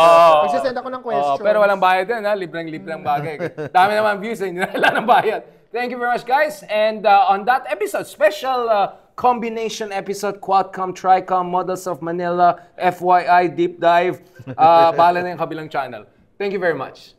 Magsasend ako ng questions. Pero walang bayad din, ha? Libreng-libreng bagay. Dami naman views, hindi na kailangan ng bayad. Thank you very much, guys. And on that episode, special combination episode, Quadcom, Tricom, Models of Manila, FYI, Deep Dive. Bahala na yung kabilang channel. Thank you very much.